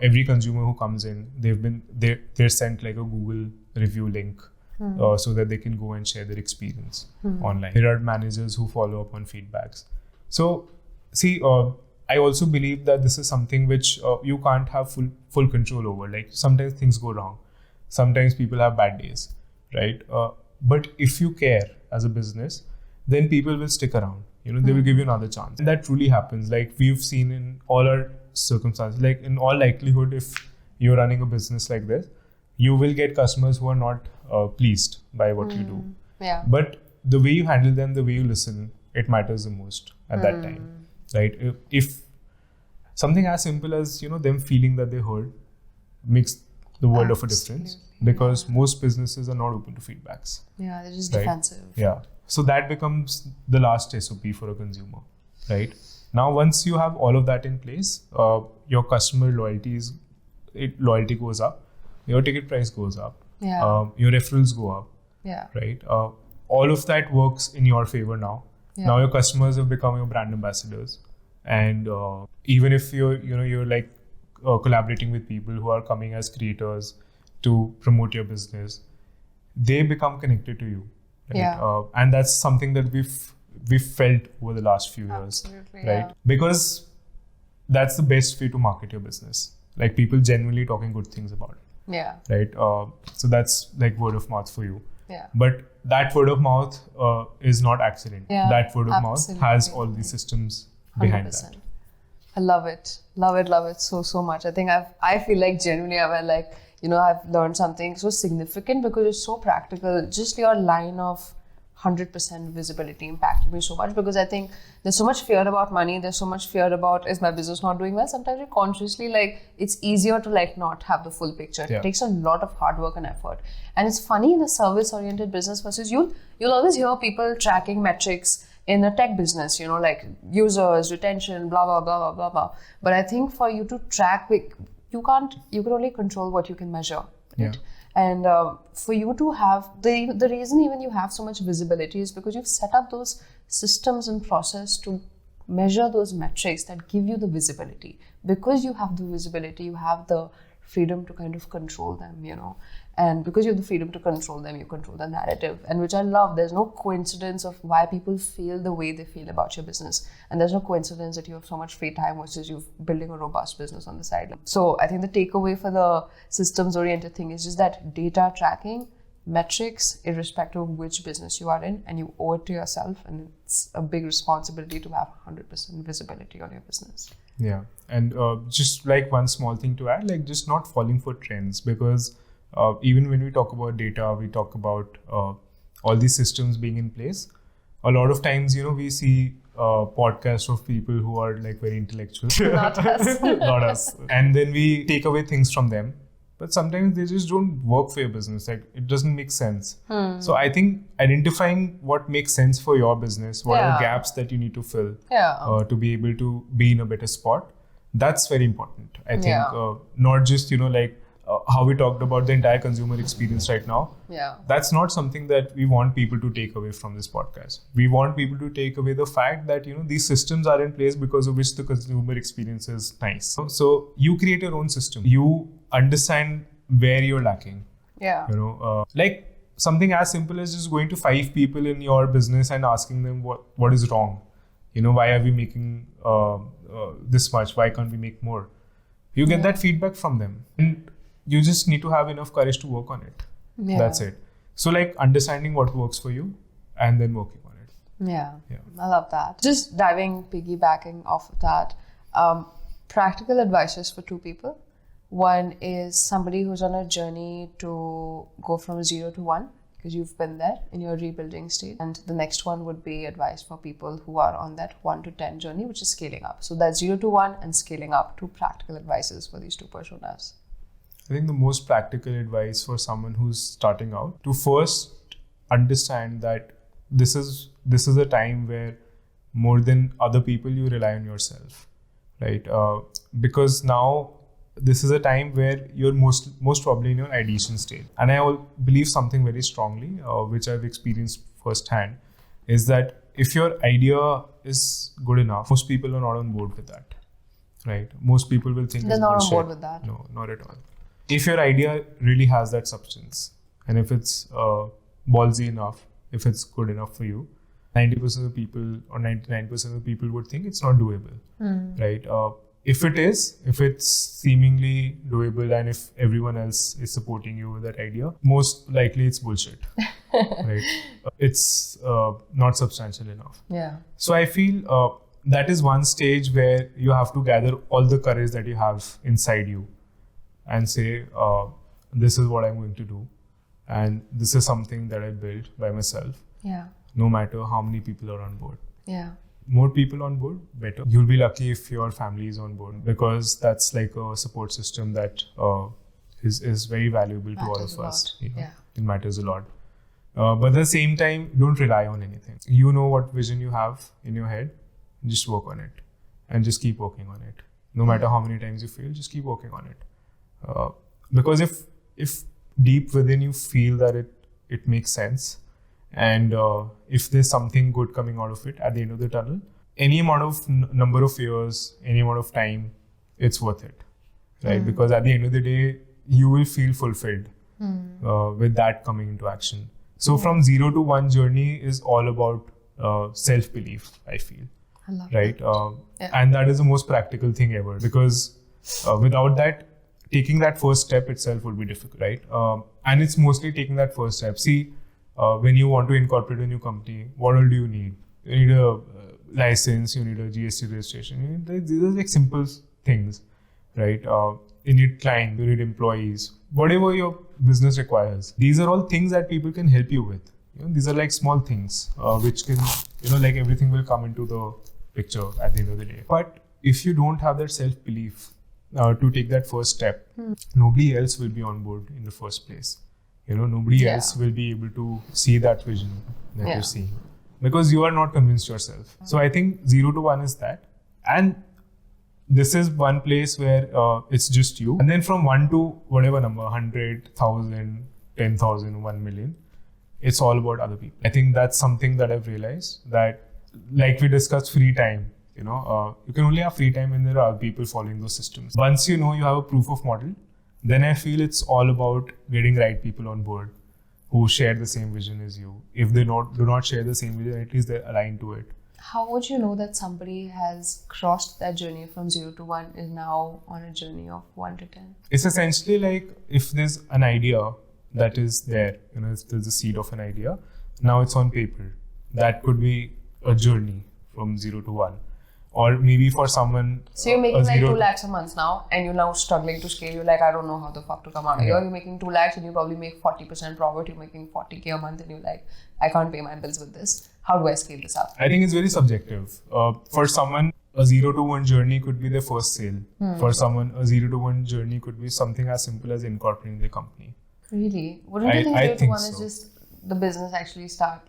Every consumer who comes in, they're sent like a Google review link so that they can go and share their experience online. There are managers who follow up on feedbacks. So see, I also believe that this is something which you can't have full control over. Like sometimes things go wrong. Sometimes people have bad days, right? But if you care as a business, then people will stick around. They will give you another chance. And that truly happens. Like we've seen in all our circumstances, like in all likelihood, if you're running a business like this, you will get customers who are not pleased by what you do. Yeah. But the way you handle them, the way you listen, it matters the most at that time, right? If something as simple as them feeling that they heard makes the world of a difference, because most businesses are not open to feedbacks. Yeah, they're just defensive. Yeah. So that becomes the last SOP for a consumer, right? Now, once you have all of that in place, your customer loyalty goes up, your ticket price goes up, your referrals go up, right? All of that works in your favor now. Now your customers have become your brand ambassadors, and even if you're like collaborating with people who are coming as creators to promote your business, they become connected to you, right? And that's something that we've felt over the last few years, right? Because that's the best way to market your business. Like people genuinely talking good things about it. Yeah. Right. So that's like word of mouth for you. Yeah. But that word of mouth is not accident. Yeah, that word of mouth has all these systems behind 100%. That. I love it. Love it so much. I think I feel like genuinely I've learned something so significant because it's so practical. Just your line of 100% visibility impacted me so much, because I think there's so much fear about money. There's so much fear about, is my business not doing well? Sometimes you consciously it's easier to not have the full picture. It takes a lot of hard work and effort. And it's funny in a service-oriented business versus you'll always hear people tracking metrics in a tech business, like users, retention, blah, blah, blah, blah, blah, blah. But I think for you to track, you can only control what you can measure. Right? And for you to have, the reason even you have so much visibility is because you've set up those systems and process to measure those metrics that give you the visibility. Because you have the visibility, you have the freedom to kind of control them, and because you have the freedom to control them, you control the narrative, and which I love. There's no coincidence of why people feel the way they feel about your business, and there's no coincidence that you have so much free time versus you're building a robust business on the side. So I think the takeaway for the systems oriented thing is just that data tracking, metrics, irrespective of which business you are in, and you owe it to yourself, and it's a big responsibility to have 100% visibility on your business. Yeah, and just like one small thing to add, like just not falling for trends, because even when we talk about data, we talk about all these systems being in place. A lot of times, we see podcasts of people who are like very intellectual, Not us. not us, and then we take away things from them. But sometimes they just don't work for your business. Like it doesn't make sense. So I think identifying what makes sense for your business, what are the gaps that you need to fill to be able to be in a better spot, that's very important. I think not just, how we talked about the entire consumer experience right now. Yeah. That's not something that we want people to take away from this podcast. We want people to take away the fact that, these systems are in place because of which the consumer experience is nice. So you create your own system. You understand where you're lacking. Yeah. Like something as simple as just going to 5 people in your business and asking them what is wrong. Why are we making this much? Why can't we make more? You get that feedback from them. And you just need to have enough courage to work on it. Yeah. That's it. So like understanding what works for you and then working on it. Yeah. I love that. Just piggybacking off of that, practical advices for 2 people. One is somebody who's on a journey to go from 0 to 1, because you've been there in your rebuilding stage. And the next one would be advice for people who are on that 1 to 10 journey, which is scaling up. So that's 0 to 1 and scaling up, 2 practical advices for these 2 personas. I think the most practical advice for someone who's starting out, to first understand that this is a time where more than other people, you rely on yourself, right? Because now this is a time where you're most probably in your ideation stage. And I believe something very strongly, which I've experienced firsthand, is that if your idea is good enough, most people are not on board with that, right? Most people will think they're it's not bullshit. on board with that. No, not at all. If your idea really has that substance, and if it's ballsy enough, if it's good enough for you, 90% of the people or 99% of the people would think it's not doable, right? If it's seemingly doable and if everyone else is supporting you with that idea, most likely it's bullshit, right? It's not substantial enough. Yeah. So I feel that is one stage where you have to gather all the courage that you have inside you and say, this is what I'm going to do. And this is something that I built by myself. Yeah. No matter how many people are on board. Yeah. More people on board, better. You'll be lucky if your family is on board, because that's like a support system that is very valuable to all of us. Yeah. It matters a lot. But at the same time, don't rely on anything. You know what vision you have in your head, just work on it and just keep working on it. No matter how many times you fail, just keep working on it. Because if deep within you feel that it makes sense, and if there's something good coming out of it at the end of the tunnel, any amount of number of years, any amount of time, it's worth it, right? Because at the end of the day, you will feel fulfilled with that coming into action. So from 0 to 1 journey is all about self-belief, I feel. I love right? that. And that is the most practical thing ever, because without that, taking that first step itself would be difficult, right? And it's mostly taking that first step. See, when you want to incorporate a new company, what all do you need? You need a license, you need a GST registration. These are like simple things, right? You need clients, you need employees, whatever your business requires. These are all things that people can help you with. These are like small things which can, like everything will come into the picture at the end of the day. But if you don't have that self-belief to take that first step, nobody else will be on board in the first place. Nobody else will be able to see that vision that you're seeing, because you are not convinced yourself. So I think 0 to 1 is that. And this is one place where it's just you. And then from 1 to whatever number, 100,000, 10,000, 1 million, it's all about other people. I think that's something that I've realized, that like we discussed free time. you can only have free time when there are people following those systems. Once you know you have a proof of model, then I feel it's all about getting right people on board who share the same vision as you. If they do not share the same vision, at least they're aligned to it. How would you know that somebody has crossed that journey from 0 to 1 is now on a journey of 1 to 10? It's essentially like if there's an idea that is there, if there's a seed of an idea, now it's on paper. That could be a journey from 0 to 1. Or maybe for someone... So you're making like 2 lakhs a month now and you're now struggling to scale. You're like, I don't know how the fuck to come out of here. You're making 2 lakhs and you probably make 40% profit. You're making 40K a month and you're like, I can't pay my bills with this. How do I scale this up? I think it's very subjective. For someone, a 0 to 1 journey could be their first sale. For someone, a 0 to 1 journey could be something as simple as incorporating the company. Really? Wouldn't you think 0 to 1 is just the business actually start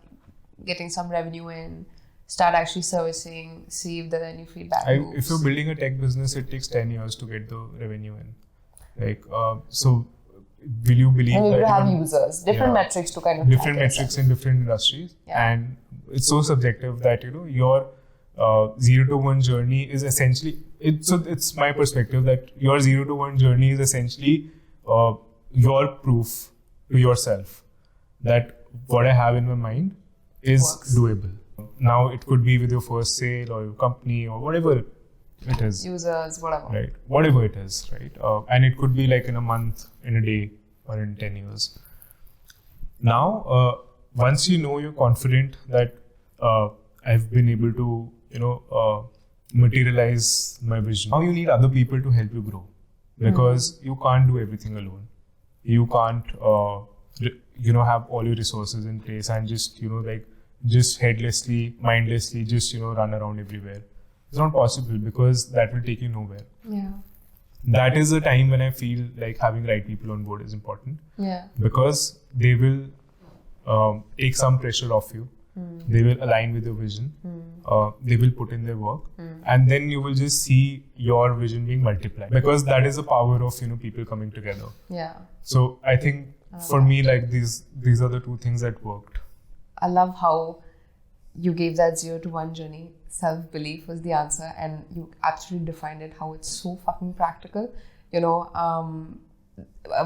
getting some revenue in, start actually servicing, see if there are any feedback loops? If you're building a tech business, it takes 10 years to get the revenue in. So will you believe and that... you have users, different metrics to kind of... Different metrics in different industries. And it's so subjective that, your 0 to 1 journey is essentially... It's my perspective that your 0 to 1 journey is essentially your proof to yourself that what I have in my mind is doable. Now it could be with your first sale or your company or whatever it is. Users, whatever. Right. Whatever it is, right? And it could be like in a month, in a day, or in 10 years. Now, once you know you're confident that I've been able to, materialize my vision. Now you need other people to help you grow because you can't do everything alone. You can't, have all your resources in place and just, just headlessly, mindlessly, just, run around everywhere. It's not possible because that will take you nowhere. Yeah. That is the time when I feel like having right people on board is important. Yeah. Because they will take some pressure off you. They will align with your vision. They will put in their work. And then you will just see your vision being multiplied. Because that is the power of, people coming together. Yeah. So I think for me, like these are the two things that worked. I love how you gave that 0 to 1 journey. Self-belief was the answer, and you absolutely defined it, how it's so fucking practical.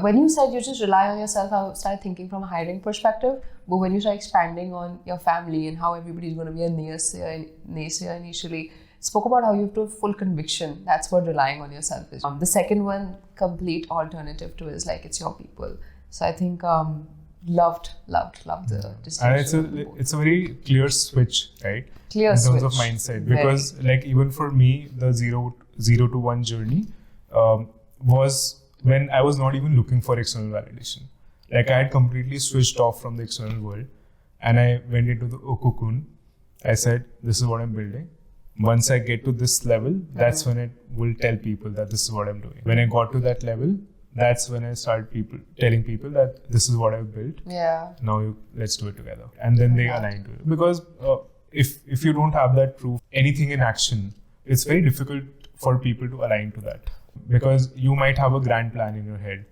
When you said you just rely on yourself, I started thinking from a hiring perspective. But when you start expanding on your family and how everybody's going to be a naysayer initially, spoke about how you have to have full conviction. That's what relying on yourself is. The second one, complete alternative to, is like it's your people. So I think loved the distinction. And it's a very clear switch, right? Clear in terms switch. of mindset, because like even for me, the 0 to 1 journey was when I was not even looking for external validation. Like I had completely switched off from the external world, and I went into the cocoon. I said, "This is what I'm building. Once I get to this level, that's when I will tell people that this is what I'm doing." When I got to that level, that's when I started telling people that this is what I've built. Yeah. Now let's do it together. And then they align to it. Because if you don't have that proof, anything in action, it's very difficult for people to align to that. Because you might have a grand plan in your head,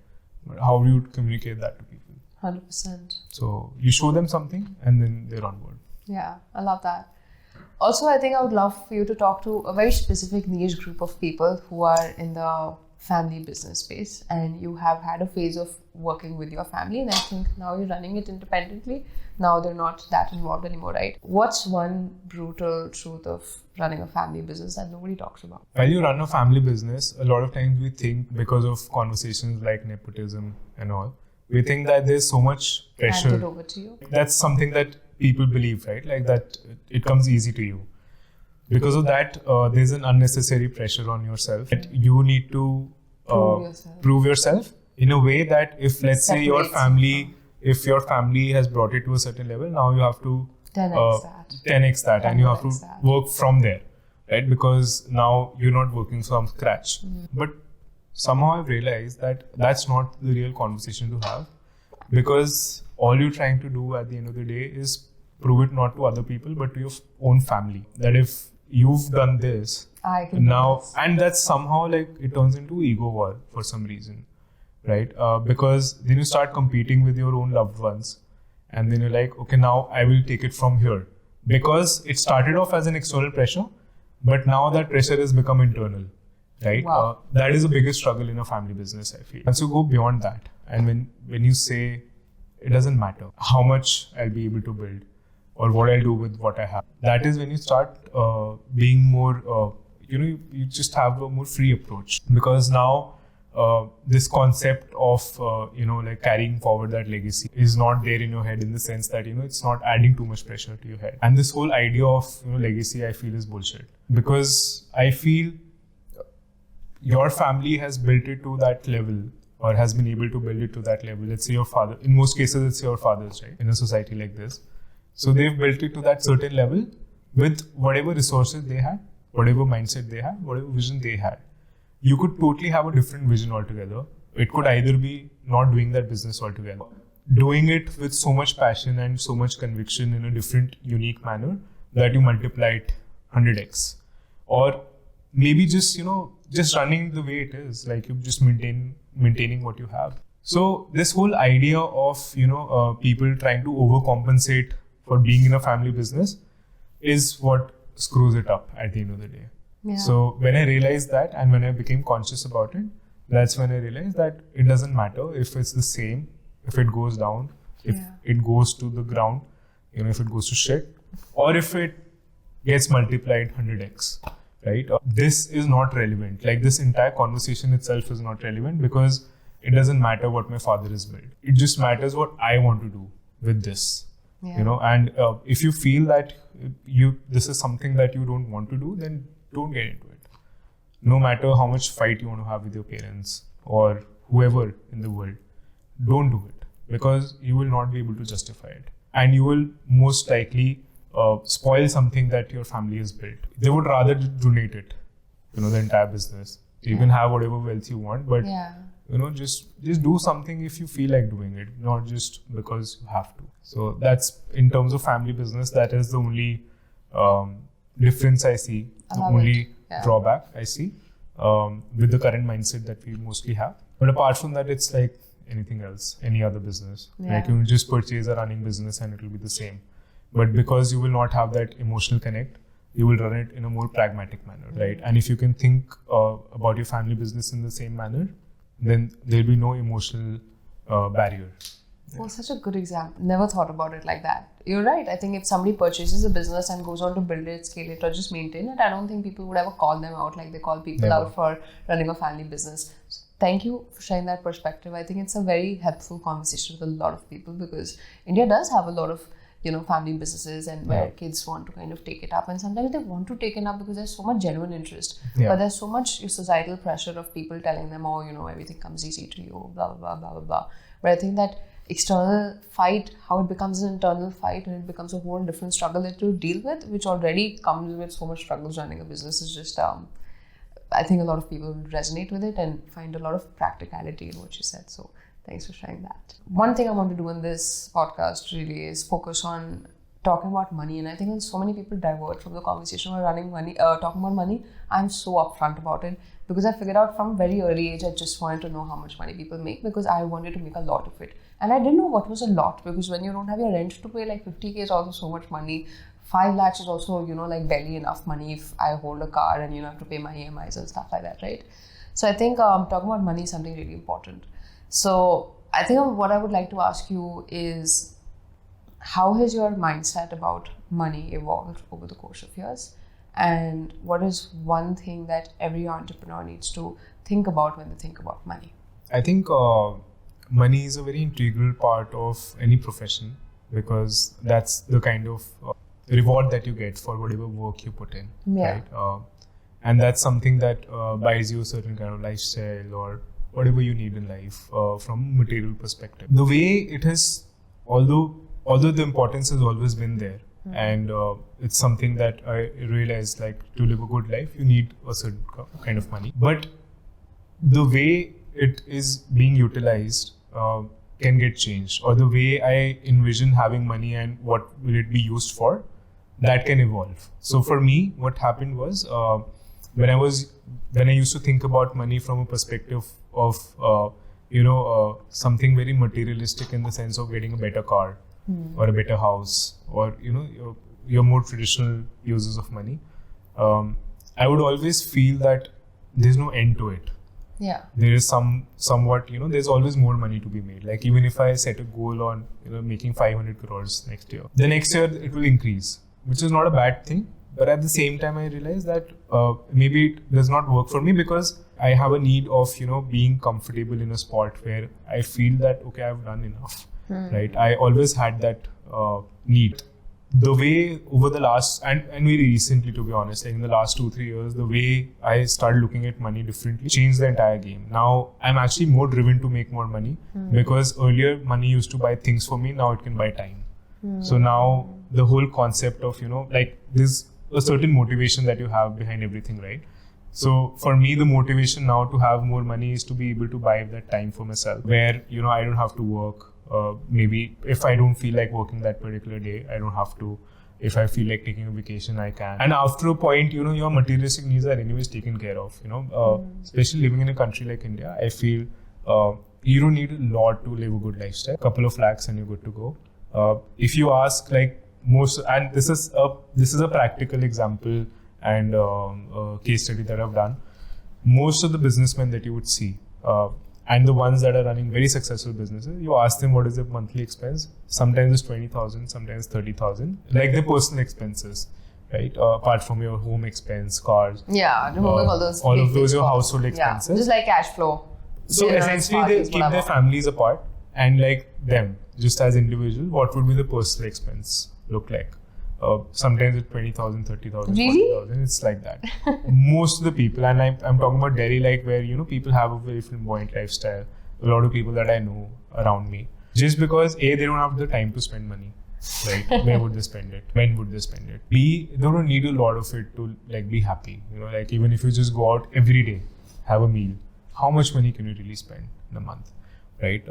but how do you communicate that to people? 100%. So you show them something and then they're on board. Yeah, I love that. Also, I think I would love for you to talk to a very specific niche group of people who are in the family business space, and you have had a phase of working with your family, and I think now you're running it independently. Now they're not that involved anymore, right? What's one brutal truth of running a family business that nobody talks about? While you run a family business, a lot of times we think, because of conversations like nepotism and all, we think that there's so much pressure. Hand it over to you. That's something that people believe, right? Like that it comes easy to you. Because of that, there's an unnecessary pressure on yourself. That you need to prove yourself in a way that if, let's say, your family has brought it to a certain level, now you have to 10x that, and you have to work from there, right? Because now you're not working from scratch. But somehow I've realized that that's not the real conversation to have, because all you're trying to do at the end of the day is prove it not to other people, but to your own family. That if you've done this, I can now, do this. And that's somehow like it turns into ego war for some reason, right? Because then you start competing with your own loved ones, and then you're like, okay, now I will take it from here. Because it started off as an external pressure, But now that pressure has become internal, right? Wow. That is the biggest struggle in a family business, I feel. And so go beyond that. And when you say it doesn't matter how much I'll be able to build or what I'll do with what I have, that is when you start being more, you just have a more free approach. Because now this concept of, like carrying forward that legacy is not there in your head, in the sense that, it's not adding too much pressure to your head. And this whole idea of, legacy, I feel is bullshit. Because I feel your family has built it to that level, or has been able to build it to that level. Let's say your father, in most cases, it's your father's, right? In a society like this. So they've built it to that certain level with whatever resources they had, whatever mindset they had, whatever vision they had. You could totally have a different vision altogether. It could either be not doing that business altogether, doing it with so much passion and so much conviction in a different, unique manner that you multiply it 100x. Or maybe just running the way it is, like you just maintaining what you have. So this whole idea of, people trying to overcompensate for being in a family business is what screws it up at the end of the day. Yeah. So when I realized that, and when I became conscious about it, that's when I realized that it doesn't matter if it's the same, if it goes down, if it goes to the ground, if it goes to shit, or if it gets multiplied 100x, right? This is not relevant. Like, this entire conversation itself is not relevant, because it doesn't matter what my father has built. It just matters what I want to do with this. And if you feel that this is something that you don't want to do, then don't get into it. No matter how much fight you want to have with your parents or whoever in the world, don't do it, because you will not be able to justify it, and you will most likely spoil something that your family has built. They would rather donate it, the entire business. You can have whatever wealth you want, but just do something if you feel like doing it, not just because you have to. So that's, in terms of family business, that is the only difference I see, the only drawback I see with the current mindset that we mostly have. But apart from that, it's like anything else, any other business. Like, you will just purchase a running business and it will be the same. But because you will not have that emotional connect, you will run it in a more pragmatic manner, right? And if you can think about your family business in the same manner, then there'll be no emotional barrier. Oh, such a good example. Never thought about it like that. You're right. I think if somebody purchases a business and goes on to build it, scale it, or just maintain it, I don't think people would ever call them out like they call people out for running a family business. So thank you for sharing that perspective. I think it's a very helpful conversation with a lot of people, because India does have a lot of family businesses, and where kids want to kind of take it up, and sometimes they want to take it up because there's so much genuine interest, but there's so much societal pressure of people telling them, everything comes easy to you, blah blah blah blah blah blah. But I think that external fight, how it becomes an internal fight, and it becomes a whole different struggle that you deal with, which already comes with so much struggles running a business, is just I think a lot of people resonate with it and find a lot of practicality in what you said. So thanks for sharing that. One thing I want to do in this podcast really is focus on talking about money. And I think when so many people divert from the conversation about talking about money, I'm so upfront about it, because I figured out from very early age, I just wanted to know how much money people make, because I wanted to make a lot of it. And I didn't know what was a lot, because when you don't have your rent to pay, like 50K is also so much money. 5 lakhs is also, like barely enough money if I hold a car and have to pay my EMIs and stuff like that, right? So I think talking about money is something really important. So I think what I would like to ask you is, how has your mindset about money evolved over the course of years? And what is one thing that every entrepreneur needs to think about when they think about money? I think money is a very integral part of any profession, because that's the kind of reward that you get for whatever work you put in, right? And that's something that buys you a certain kind of lifestyle or whatever you need in life from a material perspective. The way it has, although the importance has always been there, and it's something that I realized, like, to live a good life, you need a certain kind of money. But the way it is being utilized can get changed, or the way I envision having money and what will it be used for, that can evolve. So for me, what happened was, when I used to think about money from a perspective of something very materialistic, in the sense of getting a better car or a better house, or your more traditional uses of money, I would always feel that there's no end to it. Yeah. There is somewhat, there's always more money to be made. Like even if I set a goal on, making 500 crores next year, the next year it will increase, which is not a bad thing. But at the same time, I realize that maybe it does not work for me because I have a need of, being comfortable in a spot where I feel that, okay, I've done enough, right? I always had that need. The way over the last, and very recently, to be honest, like in the last 2-3 years, the way I started looking at money differently changed the entire game. Now I'm actually more driven to make more money because earlier money used to buy things for me. Now it can buy time. So now the whole concept of, like there's a certain motivation that you have behind everything, right? So for me, the motivation now to have more money is to be able to buy that time for myself where, I don't have to work. Maybe if I don't feel like working that particular day, I don't have to. If I feel like taking a vacation, I can. And after a point, your materialistic needs are anyways taken care of. Especially living in a country like India, I feel you don't need a lot to live a good lifestyle. A couple of lakhs and you're good to go. If you ask, like most, and this is a practical example and case study that I've done. Most of the businessmen that you would see. And the ones that are running very successful businesses, you ask them what is their monthly expense. Sometimes it's 20,000, sometimes 30,000. Like their personal expenses, right? Apart from your home expense, cars. Yeah, removing all those. All of those your household expenses. Yeah, just like cash flow. So essentially, they keep their families apart, and like them, just as individuals, what would be the personal expense look like? Sometimes it's 20,000, 30,000, really? 40,000. It's like that. Most of the people, and I'm talking about Delhi, like where people have a very flamboyant lifestyle. A lot of people that I know around me, just because A, they don't have the time to spend money, right? Where would they spend it? When would they spend it? B, they don't need a lot of it to like be happy. Like even if you just go out every day, have a meal, how much money can you really spend in a month, right?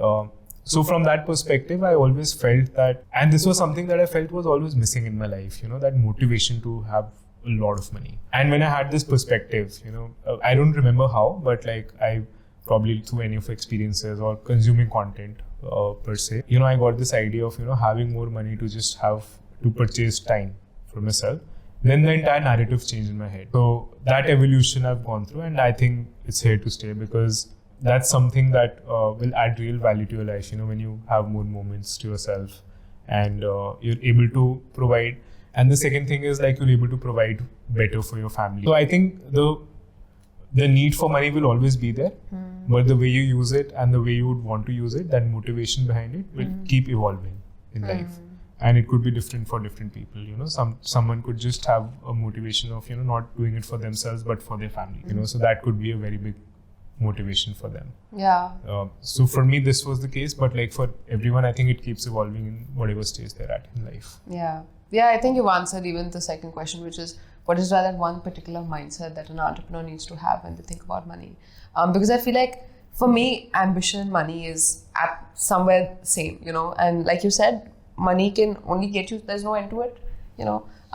So from that perspective, I always felt that, and this was something that I felt was always missing in my life, that motivation to have a lot of money. And when I had this perspective, I don't remember how, but like I probably through any of experiences or consuming content per se, I got this idea of, having more money to just have to purchase time for myself. Then the entire narrative changed in my head. So that evolution I've gone through, and I think it's here to stay because that's something that will add real value to your life, when you have more moments to yourself and you're able to provide. And the second thing is like you're able to provide better for your family. So I think the need for money will always be there, but the way you use it and the way you would want to use it, that motivation behind it will keep evolving in life. And it could be different for different people. Someone could just have a motivation of, not doing it for themselves, but for their family. So that could be a very big motivation for them. Yeah. So for me, this was the case, but like for everyone, I think it keeps evolving in whatever stage they're at in life. Yeah. Yeah, I think you've answered even the second question, which is what is that one particular mindset that an entrepreneur needs to have when they think about money? Because I feel like for me, ambition and money is at somewhere same, and like you said, money can only get you, there's no end to it,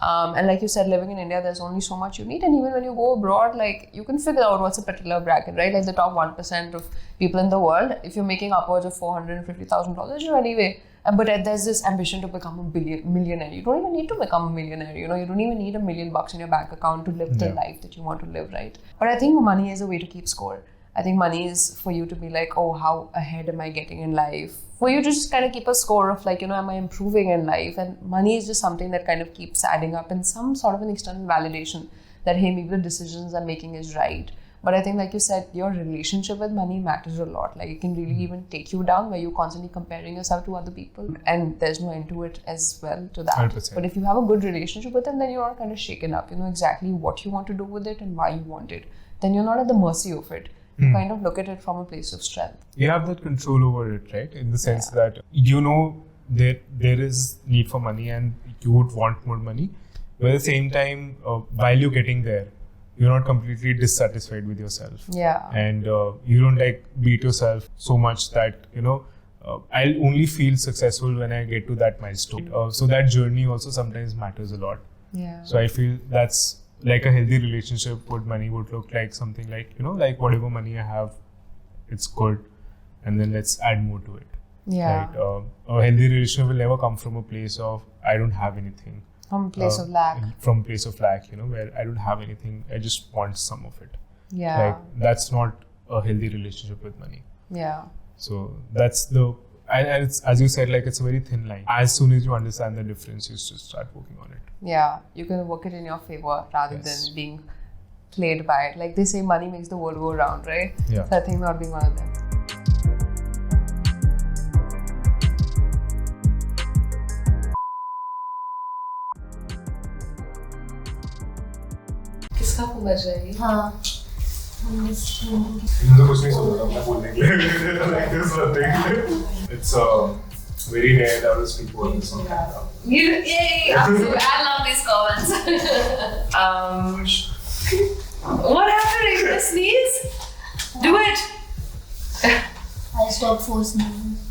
and like you said, living in India, there's only so much you need. And even when you go abroad, like you can figure out what's a particular bracket, right? Like the top 1% of people in the world, if you're making upwards of $450,000, you're anyway. But there's this ambition to become a millionaire. You don't even need to become a millionaire. You don't even need $1 million in your bank account to live the life that you want to live, right? But I think money is a way to keep score. I think money is for you to be like, oh, how ahead am I getting in life? For you to just kind of keep a score of like, am I improving in life? And money is just something that kind of keeps adding up in some sort of an external validation that, hey, maybe the decisions I'm making is right. But I think, like you said, your relationship with money matters a lot. Like it can really even take you down where you're constantly comparing yourself to other people. And there's no end to it as well to that. 100%. But if you have a good relationship with it, then you're kind of shaken up. You know exactly what you want to do with it and why you want it. Then you're not at the mercy of it. You kind of look at it from a place of strength. You have that control over it, right? In the sense that there is need for money and you would want more money. But at the same time, while you're getting there, you're not completely dissatisfied with yourself. Yeah. And you don't like beat yourself so much that, I'll only feel successful when I get to that milestone. So that journey also sometimes matters a lot. Yeah. So I feel that's like a healthy relationship with money would look like something like, like whatever money I have, it's good. And then let's add more to it. Yeah. Right? A healthy relationship will never come from a place of, I don't have anything. From a place of lack. From place of lack, where I don't have anything, I just want some of it. Yeah. Like, that's not a healthy relationship with money. Yeah. So that's and it's, as you said, like, it's a very thin line. As soon as you understand the difference, you just start working on it. Yeah, you can work it in your favor rather than being played by it. Like they say, money makes the world go round, right? Yeah. So I think not being one of them. किसका phone बज रहा है? हाँ. मुझे कुछ नहीं सुन रहा मैं बोलने के लिए. Like this one thing. It's very rare that I will speak about this on camera. Yay! I love these comments. What happened? Are you gonna sneeze? Do it. I stopped forcing you.